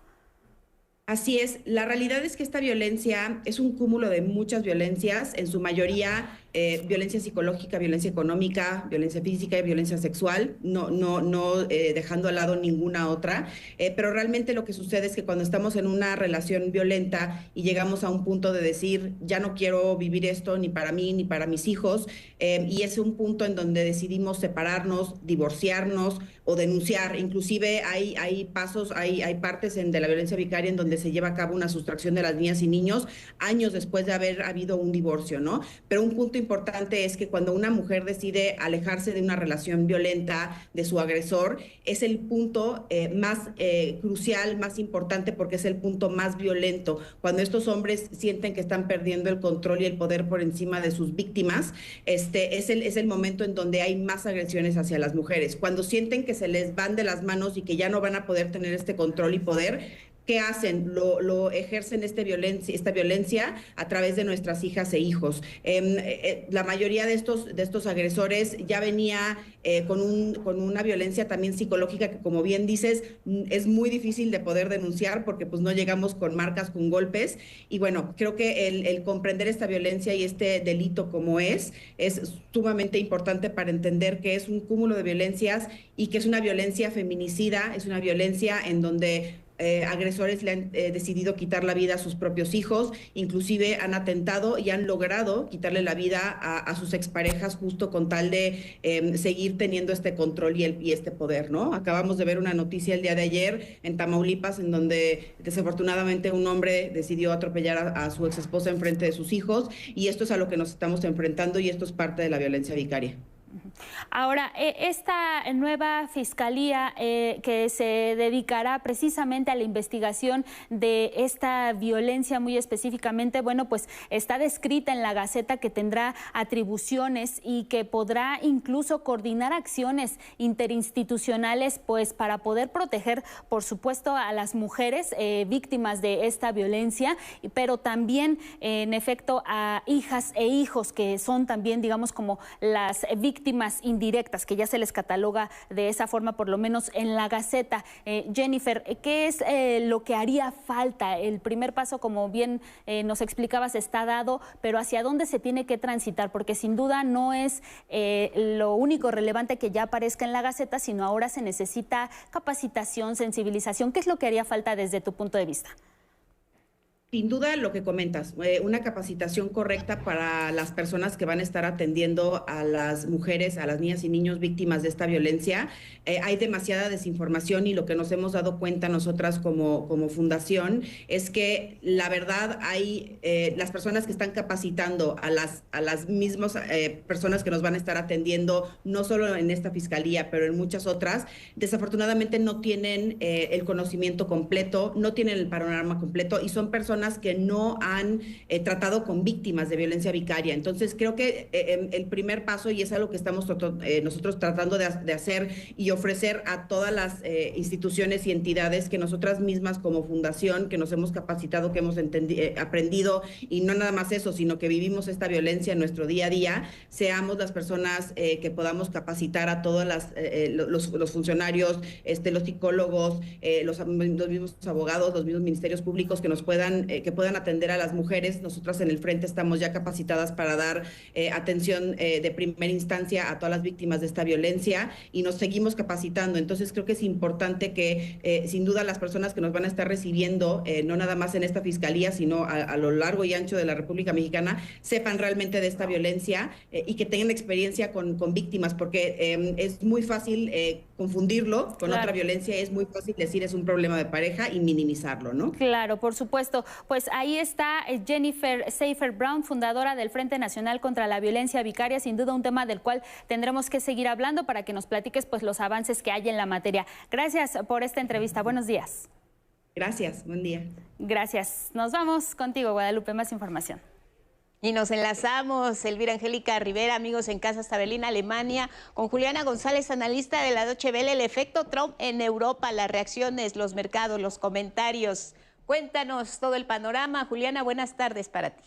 Así es, la realidad es que esta violencia es un cúmulo de muchas violencias, en su mayoría violencia psicológica, violencia económica, violencia física y violencia sexual, no dejando al lado ninguna otra, pero realmente lo que sucede es que cuando estamos en una relación violenta y llegamos a un punto de decir, ya no quiero vivir esto ni para mí ni para mis hijos, y es un punto en donde decidimos separarnos, divorciarnos o denunciar. Inclusive hay pasos, hay partes de la violencia vicaria en donde se lleva a cabo una sustracción de las niñas y niños años después de haber habido un divorcio, ¿no? Pero un punto importante es que cuando una mujer decide alejarse de una relación violenta de su agresor, es el punto más crucial, más importante, porque es el punto más violento. Cuando estos hombres sienten que están perdiendo el control y el poder por encima de sus víctimas, es el momento en donde hay más agresiones hacia las mujeres. Cuando sienten que se les van de las manos y que ya no van a poder tener este control y poder, ¿qué hacen? Lo ejercen esta violencia a través de nuestras hijas e hijos. La mayoría de estos agresores ya venía con una violencia también psicológica que, como bien dices, es muy difícil de poder denunciar porque pues no llegamos con marcas, con golpes. Y bueno, creo que el comprender esta violencia y este delito como es sumamente importante para entender que es un cúmulo de violencias y que es una violencia feminicida, es una violencia en donde agresores le han decidido quitar la vida a sus propios hijos, inclusive han atentado y han logrado quitarle la vida a sus exparejas justo con tal de seguir teniendo este control y este poder, ¿no? Acabamos de ver una noticia el día de ayer en Tamaulipas en donde desafortunadamente un hombre decidió atropellar a su exesposa en frente de sus hijos, y esto es a lo que nos estamos enfrentando y esto es parte de la violencia vicaria. Ahora, esta nueva fiscalía que se dedicará precisamente a la investigación de esta violencia muy específicamente, bueno, pues está descrita en la Gaceta que tendrá atribuciones y que podrá incluso coordinar acciones interinstitucionales, pues para poder proteger, por supuesto, a las mujeres víctimas de esta violencia, pero también, en efecto, a hijas e hijos que son también, digamos, como las víctimas indirectas, que ya se les cataloga de esa forma, por lo menos en la Gaceta. Jennifer, ¿qué es lo que haría falta? El primer paso, como bien nos explicabas, está dado, pero ¿hacia dónde se tiene que transitar? Porque sin duda no es lo único relevante que ya aparezca en la Gaceta, sino ahora se necesita capacitación, sensibilización. ¿Qué es lo que haría falta desde tu punto de vista? Sin duda lo que comentas, una capacitación correcta para las personas que van a estar atendiendo a las mujeres, a las niñas y niños víctimas de esta violencia. Hay demasiada desinformación y lo que nos hemos dado cuenta nosotras como fundación es que la verdad hay las personas que están capacitando a las mismas personas que nos van a estar atendiendo, no solo en esta fiscalía, pero en muchas otras, desafortunadamente no tienen el conocimiento completo, no tienen el panorama completo y son personas que no han tratado con víctimas de violencia vicaria. Entonces creo que el primer paso, y es algo que estamos nosotros tratando de hacer y ofrecer a todas las instituciones y entidades que nosotras mismas como fundación, que nos hemos capacitado, que hemos aprendido, y no nada más eso, sino que vivimos esta violencia en nuestro día a día, seamos las personas que podamos capacitar a todos los funcionarios, los psicólogos, los mismos abogados, los mismos ministerios públicos que nos puedan que puedan atender a las mujeres. Nosotras en el Frente estamos ya capacitadas para dar atención de primera instancia a todas las víctimas de esta violencia y nos seguimos capacitando. Entonces creo que es importante que sin duda las personas que nos van a estar recibiendo, no nada más en esta fiscalía, sino a lo largo y ancho de la República Mexicana, sepan realmente de esta violencia y que tengan experiencia con víctimas, porque es muy fácil confundirlo con otra violencia, es muy fácil decir es un problema de pareja y minimizarlo, ¿no? Claro, por supuesto. Pues ahí está Jennifer Seifer Brown, fundadora del Frente Nacional contra la Violencia Vicaria, sin duda un tema del cual tendremos que seguir hablando para que nos platiques pues los avances que hay en la materia. Gracias por esta entrevista. Buenos días. Gracias, buen día. Gracias. Nos vamos contigo, Guadalupe, más información. Y nos enlazamos, Elvira Angélica Rivera, amigos en casa hasta Berlín, Alemania, con Juliana González, analista de la Deutsche Welle, el efecto Trump en Europa, las reacciones, los mercados, los comentarios. Cuéntanos todo el panorama. Juliana, buenas tardes para ti.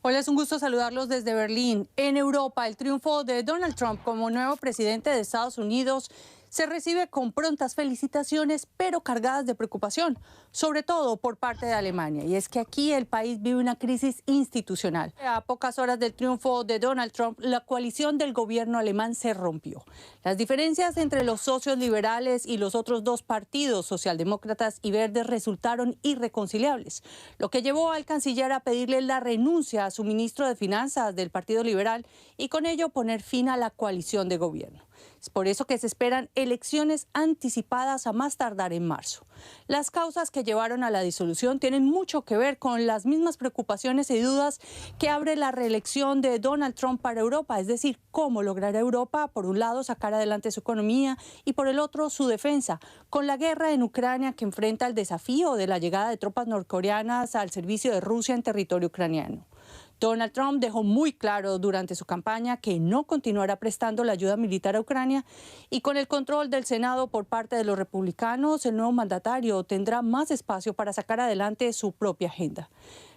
Hola, es un gusto saludarlos desde Berlín. En Europa, el triunfo de Donald Trump como nuevo presidente de Estados Unidos se recibe con prontas felicitaciones, pero cargadas de preocupación, sobre todo por parte de Alemania. Y es que aquí el país vive una crisis institucional. A pocas horas del triunfo de Donald Trump, la coalición del gobierno alemán se rompió. Las diferencias entre los socios liberales y los otros dos partidos, socialdemócratas y verdes, resultaron irreconciliables, lo que llevó al canciller a pedirle la renuncia a su ministro de Finanzas del Partido Liberal y con ello poner fin a la coalición de gobierno. Es por eso que se esperan elecciones anticipadas a más tardar en marzo. Las causas que llevaron a la disolución tienen mucho que ver con las mismas preocupaciones y dudas que abre la reelección de Donald Trump para Europa, es decir, cómo lograr a Europa, por un lado, sacar adelante su economía y por el otro, su defensa, con la guerra en Ucrania que enfrenta el desafío de la llegada de tropas norcoreanas al servicio de Rusia en territorio ucraniano. Donald Trump dejó muy claro durante su campaña que no continuará prestando la ayuda militar a Ucrania y con el control del Senado por parte de los republicanos, el nuevo mandatario tendrá más espacio para sacar adelante su propia agenda.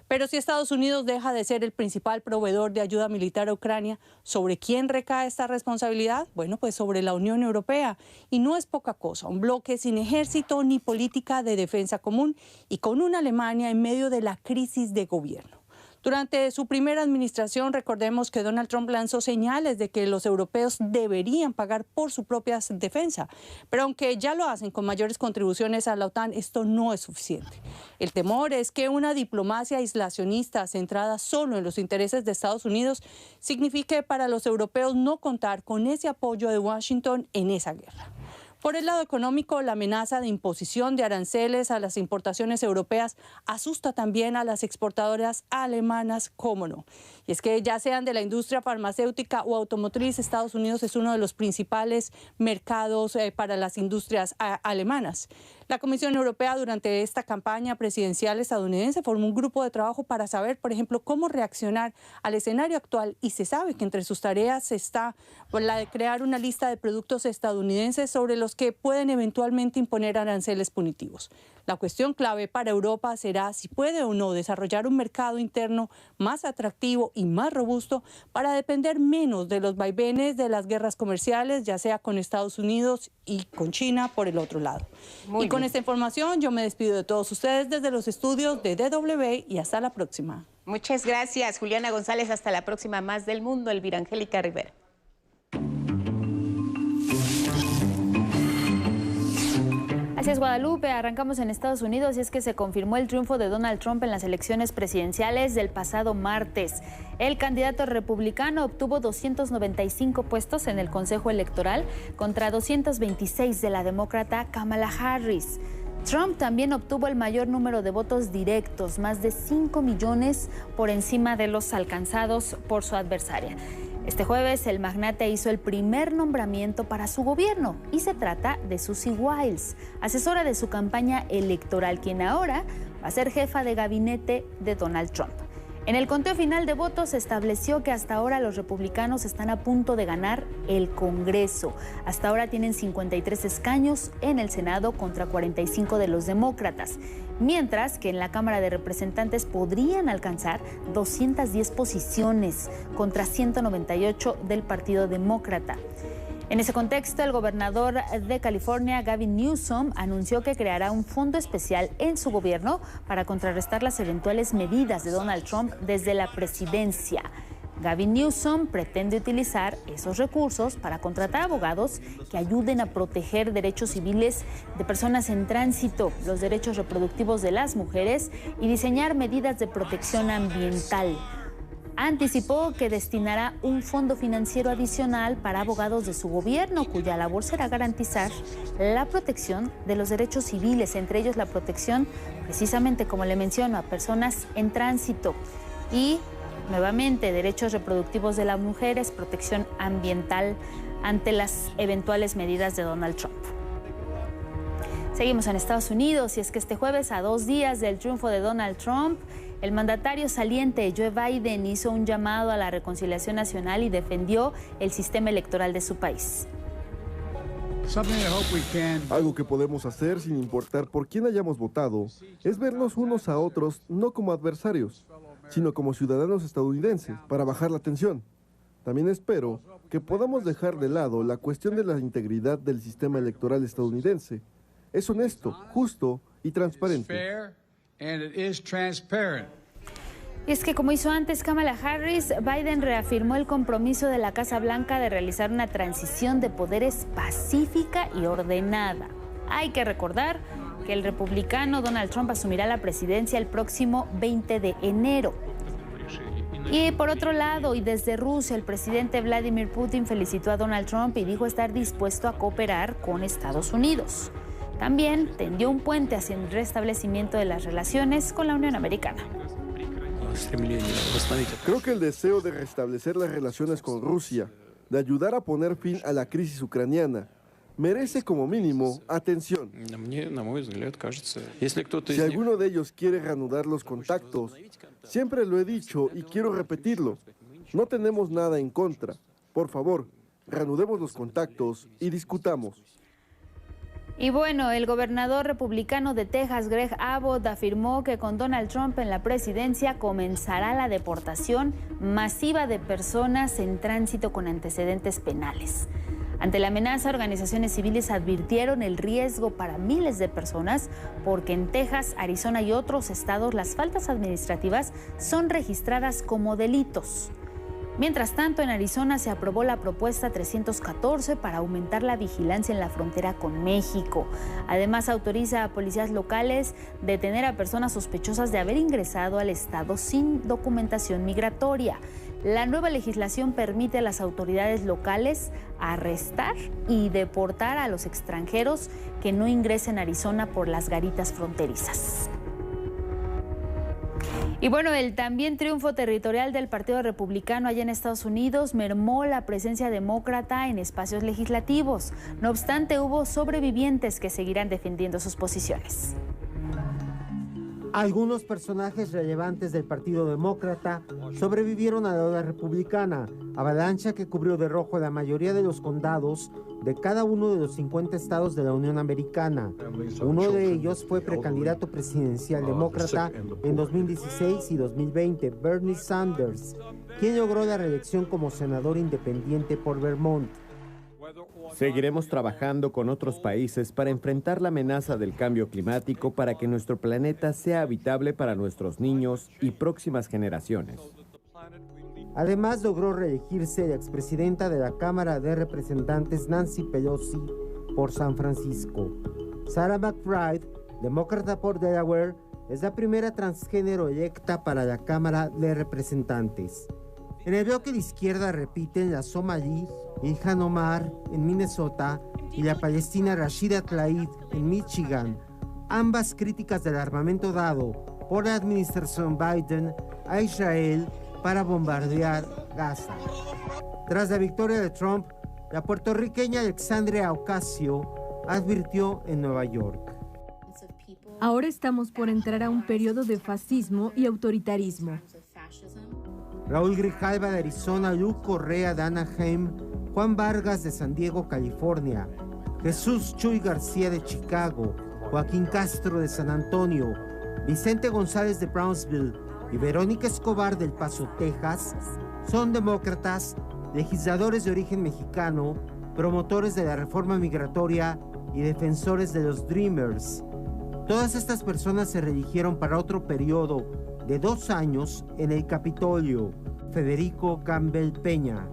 Pero si Estados Unidos deja de ser el principal proveedor de ayuda militar a Ucrania, ¿sobre quién recae esta responsabilidad? Bueno, pues sobre la Unión Europea. Y no es poca cosa, un bloque sin ejército ni política de defensa común y con una Alemania en medio de la crisis de gobierno. Durante su primera administración, recordemos que Donald Trump lanzó señales de que los europeos deberían pagar por su propia defensa. Pero aunque ya lo hacen con mayores contribuciones a la OTAN, esto no es suficiente. El temor es que una diplomacia aislacionista centrada solo en los intereses de Estados Unidos signifique para los europeos no contar con ese apoyo de Washington en esa guerra. Por el lado económico, la amenaza de imposición de aranceles a las importaciones europeas asusta también a las exportadoras alemanas, cómo no. Y es que ya sean de la industria farmacéutica o automotriz, Estados Unidos es uno de los principales mercados para las industrias alemanas. La Comisión Europea durante esta campaña presidencial estadounidense formó un grupo de trabajo para saber, por ejemplo, cómo reaccionar al escenario actual y se sabe que entre sus tareas está la de crear una lista de productos estadounidenses sobre los que pueden eventualmente imponer aranceles punitivos. La cuestión clave para Europa será si puede o no desarrollar un mercado interno más atractivo y más robusto para depender menos de los vaivenes de las guerras comerciales, ya sea con Estados Unidos y con China por el otro lado. Y con esta información yo me despido de todos ustedes desde los estudios de DW y hasta la próxima. Muchas gracias, Juliana González. Hasta la próxima. Más del mundo, Elvira Angélica Rivera. Así es, Guadalupe, arrancamos en Estados Unidos y es que se confirmó el triunfo de Donald Trump en las elecciones presidenciales del pasado martes. El candidato republicano obtuvo 295 puestos en el Consejo Electoral contra 226 de la demócrata Kamala Harris. Trump también obtuvo el mayor número de votos directos, más de 5 millones por encima de los alcanzados por su adversaria. Este jueves, el magnate hizo el primer nombramiento para su gobierno y se trata de Susie Wiles, asesora de su campaña electoral, quien ahora va a ser jefa de gabinete de Donald Trump. En el conteo final de votos se estableció que hasta ahora los republicanos están a punto de ganar el Congreso. Hasta ahora tienen 53 escaños en el Senado contra 45 de los demócratas, mientras que en la Cámara de Representantes podrían alcanzar 210 posiciones contra 198 del Partido Demócrata. En ese contexto, el gobernador de California, Gavin Newsom, anunció que creará un fondo especial en su gobierno para contrarrestar las eventuales medidas de Donald Trump desde la presidencia. Gavin Newsom pretende utilizar esos recursos para contratar abogados que ayuden a proteger derechos civiles de personas en tránsito, los derechos reproductivos de las mujeres y diseñar medidas de protección ambiental. Anticipó que destinará un fondo financiero adicional para abogados de su gobierno, cuya labor será garantizar la protección de los derechos civiles, entre ellos la protección, precisamente como le menciono, a personas en tránsito y, nuevamente, derechos reproductivos de las mujeres, protección ambiental ante las eventuales medidas de Donald Trump. Seguimos en Estados Unidos y es que este jueves, a 2 días del triunfo de Donald Trump, el mandatario saliente Joe Biden hizo un llamado a la reconciliación nacional y defendió el sistema electoral de su país. Algo que podemos hacer sin importar por quién hayamos votado es vernos unos a otros no como adversarios, sino como ciudadanos estadounidenses para bajar la tensión. También espero que podamos dejar de lado la cuestión de la integridad del sistema electoral estadounidense. Es honesto, justo y transparente. Y es que, como hizo antes Kamala Harris, Biden reafirmó el compromiso de la Casa Blanca de realizar una transición de poderes pacífica y ordenada. Hay que recordar que el republicano Donald Trump asumirá la presidencia el próximo 20 de enero. Y por otro lado, y desde Rusia, el presidente Vladimir Putin felicitó a Donald Trump y dijo estar dispuesto a cooperar con Estados Unidos. También tendió un puente hacia el restablecimiento de las relaciones con la Unión Americana. Creo que el deseo de restablecer las relaciones con Rusia, de ayudar a poner fin a la crisis ucraniana, merece como mínimo atención. Si alguno de ellos quiere reanudar los contactos, siempre lo he dicho y quiero repetirlo, no tenemos nada en contra. Por favor, reanudemos los contactos y discutamos. Y bueno, el gobernador republicano de Texas, Greg Abbott, afirmó que con Donald Trump en la presidencia comenzará la deportación masiva de personas en tránsito con antecedentes penales. Ante la amenaza, organizaciones civiles advirtieron el riesgo para miles de personas porque en Texas, Arizona y otros estados las faltas administrativas son registradas como delitos. Mientras tanto, en Arizona se aprobó la propuesta 314 para aumentar la vigilancia en la frontera con México. Además, autoriza a policías locales detener a personas sospechosas de haber ingresado al estado sin documentación migratoria. La nueva legislación permite a las autoridades locales arrestar y deportar a los extranjeros que no ingresen a Arizona por las garitas fronterizas. Y bueno, el también triunfo territorial del Partido Republicano allá en Estados Unidos mermó la presencia demócrata en espacios legislativos. No obstante, hubo sobrevivientes que seguirán defendiendo sus posiciones. Algunos personajes relevantes del Partido Demócrata sobrevivieron a la ola republicana, avalancha que cubrió de rojo la mayoría de los condados de cada uno de los 50 estados de la Unión Americana. Uno de ellos fue precandidato presidencial demócrata en 2016 y 2020, Bernie Sanders, quien logró la reelección como senador independiente por Vermont. Seguiremos trabajando con otros países para enfrentar la amenaza del cambio climático para que nuestro planeta sea habitable para nuestros niños y próximas generaciones. Además, logró reelegirse la expresidenta de la Cámara de Representantes, Nancy Pelosi, por San Francisco. Sarah McBride, demócrata por Delaware, es la primera transgénero electa para la Cámara de Representantes. En el bloque de izquierda repiten la somalí Ilhan Omar en Minnesota y la palestina Rashida Tlaib en Michigan, ambas críticas del armamento dado por la administración Biden a Israel para bombardear Gaza. Tras la victoria de Trump, la puertorriqueña Alexandria Ocasio advirtió en Nueva York: ahora estamos por entrar a un periodo de fascismo y autoritarismo. Raúl Grijalva de Arizona, Luke Correa de Anaheim, Juan Vargas de San Diego, California, Jesús Chuy García de Chicago, Joaquín Castro de San Antonio, Vicente González de Brownsville y Verónica Escobar del Paso, Texas, son demócratas, legisladores de origen mexicano promotores de la reforma migratoria y defensores de los Dreamers. Todas estas personas se reeligieron para otro periodo de 2 años en el Capitolio. Federico Campbell Peña.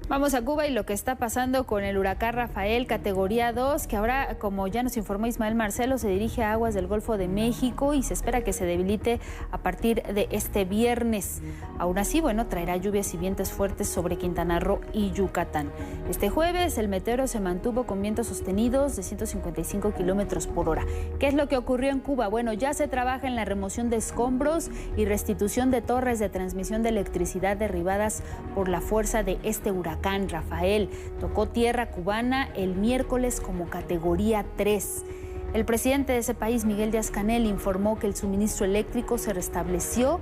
Vamos a Cuba y lo que está pasando con el huracán Rafael, categoría 2, que ahora, como ya nos informó Ismael Marcelo, se dirige a aguas del Golfo de México y se espera que se debilite a partir de este viernes. Aún así, bueno, traerá lluvias y vientos fuertes sobre Quintana Roo y Yucatán. Este jueves, el meteoro se mantuvo con vientos sostenidos de 155 kilómetros por hora. ¿Qué es lo que ocurrió en Cuba? Bueno, ya se trabaja en la remoción de escombros y restitución de torres de transmisión de electricidad derribadas por la fuerza de este huracán. Rafael tocó tierra cubana el miércoles como categoría 3. El presidente de ese país, Miguel Díaz-Canel, informó que el suministro eléctrico se restableció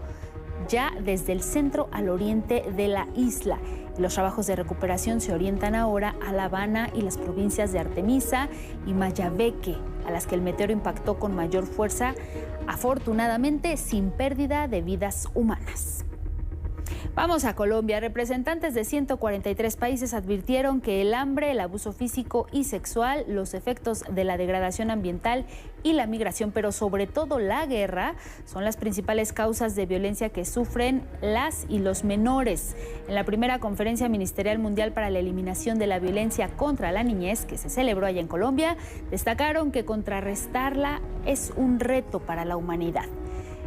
ya desde el centro al oriente de la isla. Los trabajos de recuperación se orientan ahora a La Habana y las provincias de Artemisa y Mayabeque, a las que el meteoro impactó con mayor fuerza, afortunadamente sin pérdida de vidas humanas. Vamos a Colombia. Representantes de 143 países advirtieron que el hambre, el abuso físico y sexual, los efectos de la degradación ambiental y la migración, pero sobre todo la guerra, son las principales causas de violencia que sufren las y los menores. En la primera conferencia ministerial mundial para la eliminación de la violencia contra la niñez, que se celebró allá en Colombia, destacaron que contrarrestarla es un reto para la humanidad.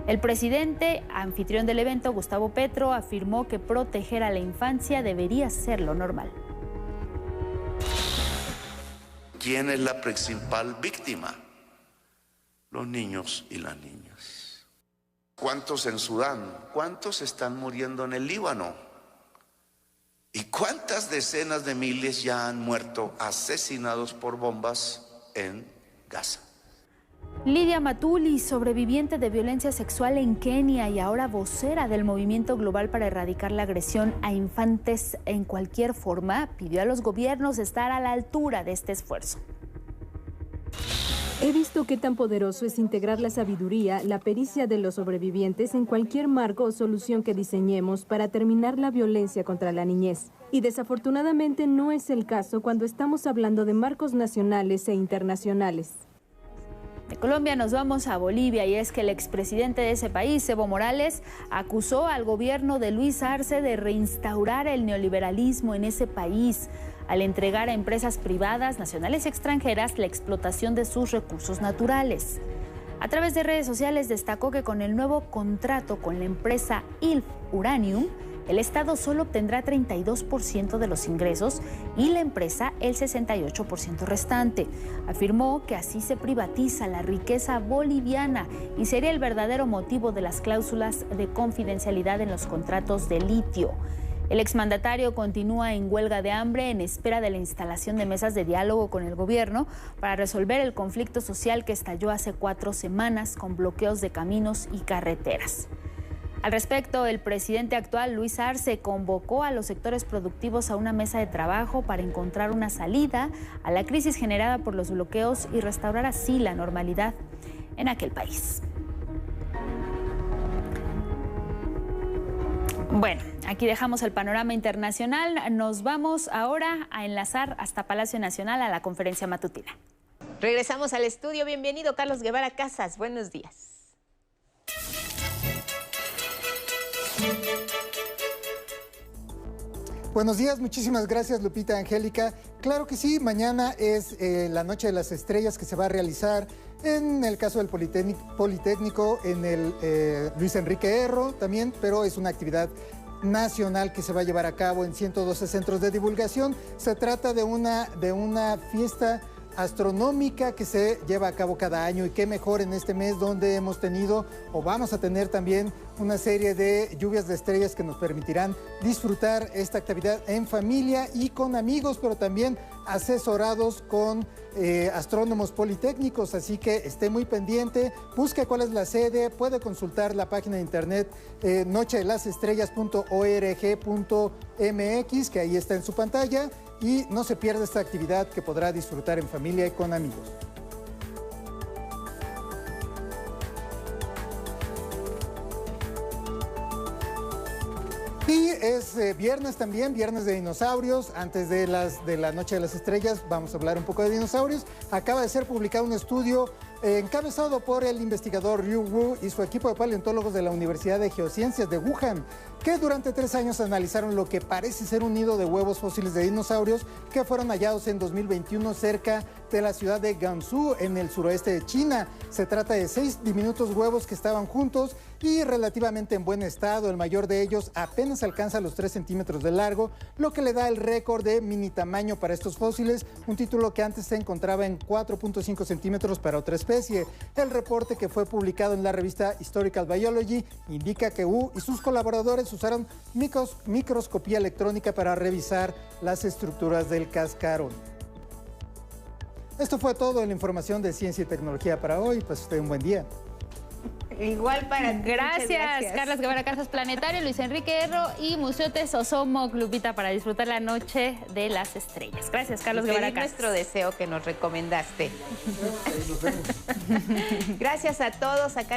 El presidente, anfitrión del evento, Gustavo Petro, afirmó que proteger a la infancia debería ser lo normal. ¿Quién es la principal víctima? Los niños y las niñas. ¿Cuántos en Sudán? ¿Cuántos están muriendo en el Líbano? ¿Y cuántas decenas de miles ya han muerto asesinados por bombas en Gaza? Lidia Matuli, sobreviviente de violencia sexual en Kenia y ahora vocera del Movimiento Global para Erradicar la Agresión a Infantes en cualquier forma, pidió a los gobiernos estar a la altura de este esfuerzo. He visto qué tan poderoso es integrar la sabiduría, la pericia de los sobrevivientes en cualquier marco o solución que diseñemos para terminar la violencia contra la niñez. Y desafortunadamente no es el caso cuando estamos hablando de marcos nacionales e internacionales. De Colombia nos vamos a Bolivia y es que el expresidente de ese país, Evo Morales, acusó al gobierno de Luis Arce de reinstaurar el neoliberalismo en ese país al entregar a empresas privadas, nacionales y extranjeras la explotación de sus recursos naturales. A través de redes sociales destacó que con el nuevo contrato con la empresa ILF Uranium, el Estado solo obtendrá 32% de los ingresos y la empresa el 68% restante. Afirmó que así se privatiza la riqueza boliviana y sería el verdadero motivo de las cláusulas de confidencialidad en los contratos de litio. El exmandatario continúa en huelga de hambre en espera de la instalación de mesas de diálogo con el gobierno para resolver el conflicto social que estalló hace 4 semanas con bloqueos de caminos y carreteras. Al respecto, el presidente actual, Luis Arce, convocó a los sectores productivos a una mesa de trabajo para encontrar una salida a la crisis generada por los bloqueos y restaurar así la normalidad en aquel país. Bueno, aquí dejamos el panorama internacional. Nos vamos ahora a enlazar hasta Palacio Nacional a la conferencia matutina. Regresamos al estudio. Bienvenido, Carlos Guevara Casas. Buenos días. Buenos días, muchísimas gracias Lupita, Angélica. Claro que sí, mañana es la Noche de las Estrellas que se va a realizar en el caso del Politécnico, en el Luis Enrique Erro también, pero es una actividad nacional que se va a llevar a cabo en 112 centros de divulgación. Se trata de una fiesta astronómica que se lleva a cabo cada año y qué mejor en este mes donde hemos tenido o vamos a tener también una serie de lluvias de estrellas que nos permitirán disfrutar esta actividad en familia y con amigos, pero también asesorados con astrónomos politécnicos, así que esté muy pendiente, busque cuál es la sede, puede consultar la página de internet nochedelasestrelas.org.mx, que ahí está en su pantalla, y no se pierda esta actividad que podrá disfrutar en familia y con amigos. Y es viernes también, viernes de dinosaurios. Antes de la Noche de las Estrellas vamos a hablar un poco de dinosaurios. Acaba de ser publicado un estudio encabezado por el investigador Ryu Wu y su equipo de paleontólogos de la Universidad de Geociencias de Wuhan, que durante 3 años analizaron lo que parece ser un nido de huevos fósiles de dinosaurios que fueron hallados en 2021 cerca de la ciudad de Gansu, en el suroeste de China. Se trata de 6 diminutos huevos que estaban juntos y relativamente en buen estado. El mayor de ellos apenas alcanza los 3 centímetros de largo, lo que le da el récord de mini tamaño para estos fósiles, un título que antes se encontraba en 4.5 centímetros para otra especie. El reporte, que fue publicado en la revista Historical Biology, indica que Wu y sus colaboradores usaron microscopía electrónica para revisar las estructuras del cascarón. Esto fue todo en la información de ciencia y tecnología para hoy. Pues usted un buen día. Igual para ti. Gracias, Carlos Guevara, Casas Planetario, Luis Enrique Erro y Museo Tesosomoc, Lupita, para disfrutar la Noche de las Estrellas. Gracias, Carlos Guevara. Nuestro deseo que nos recomendaste. Gracias a todos. Acá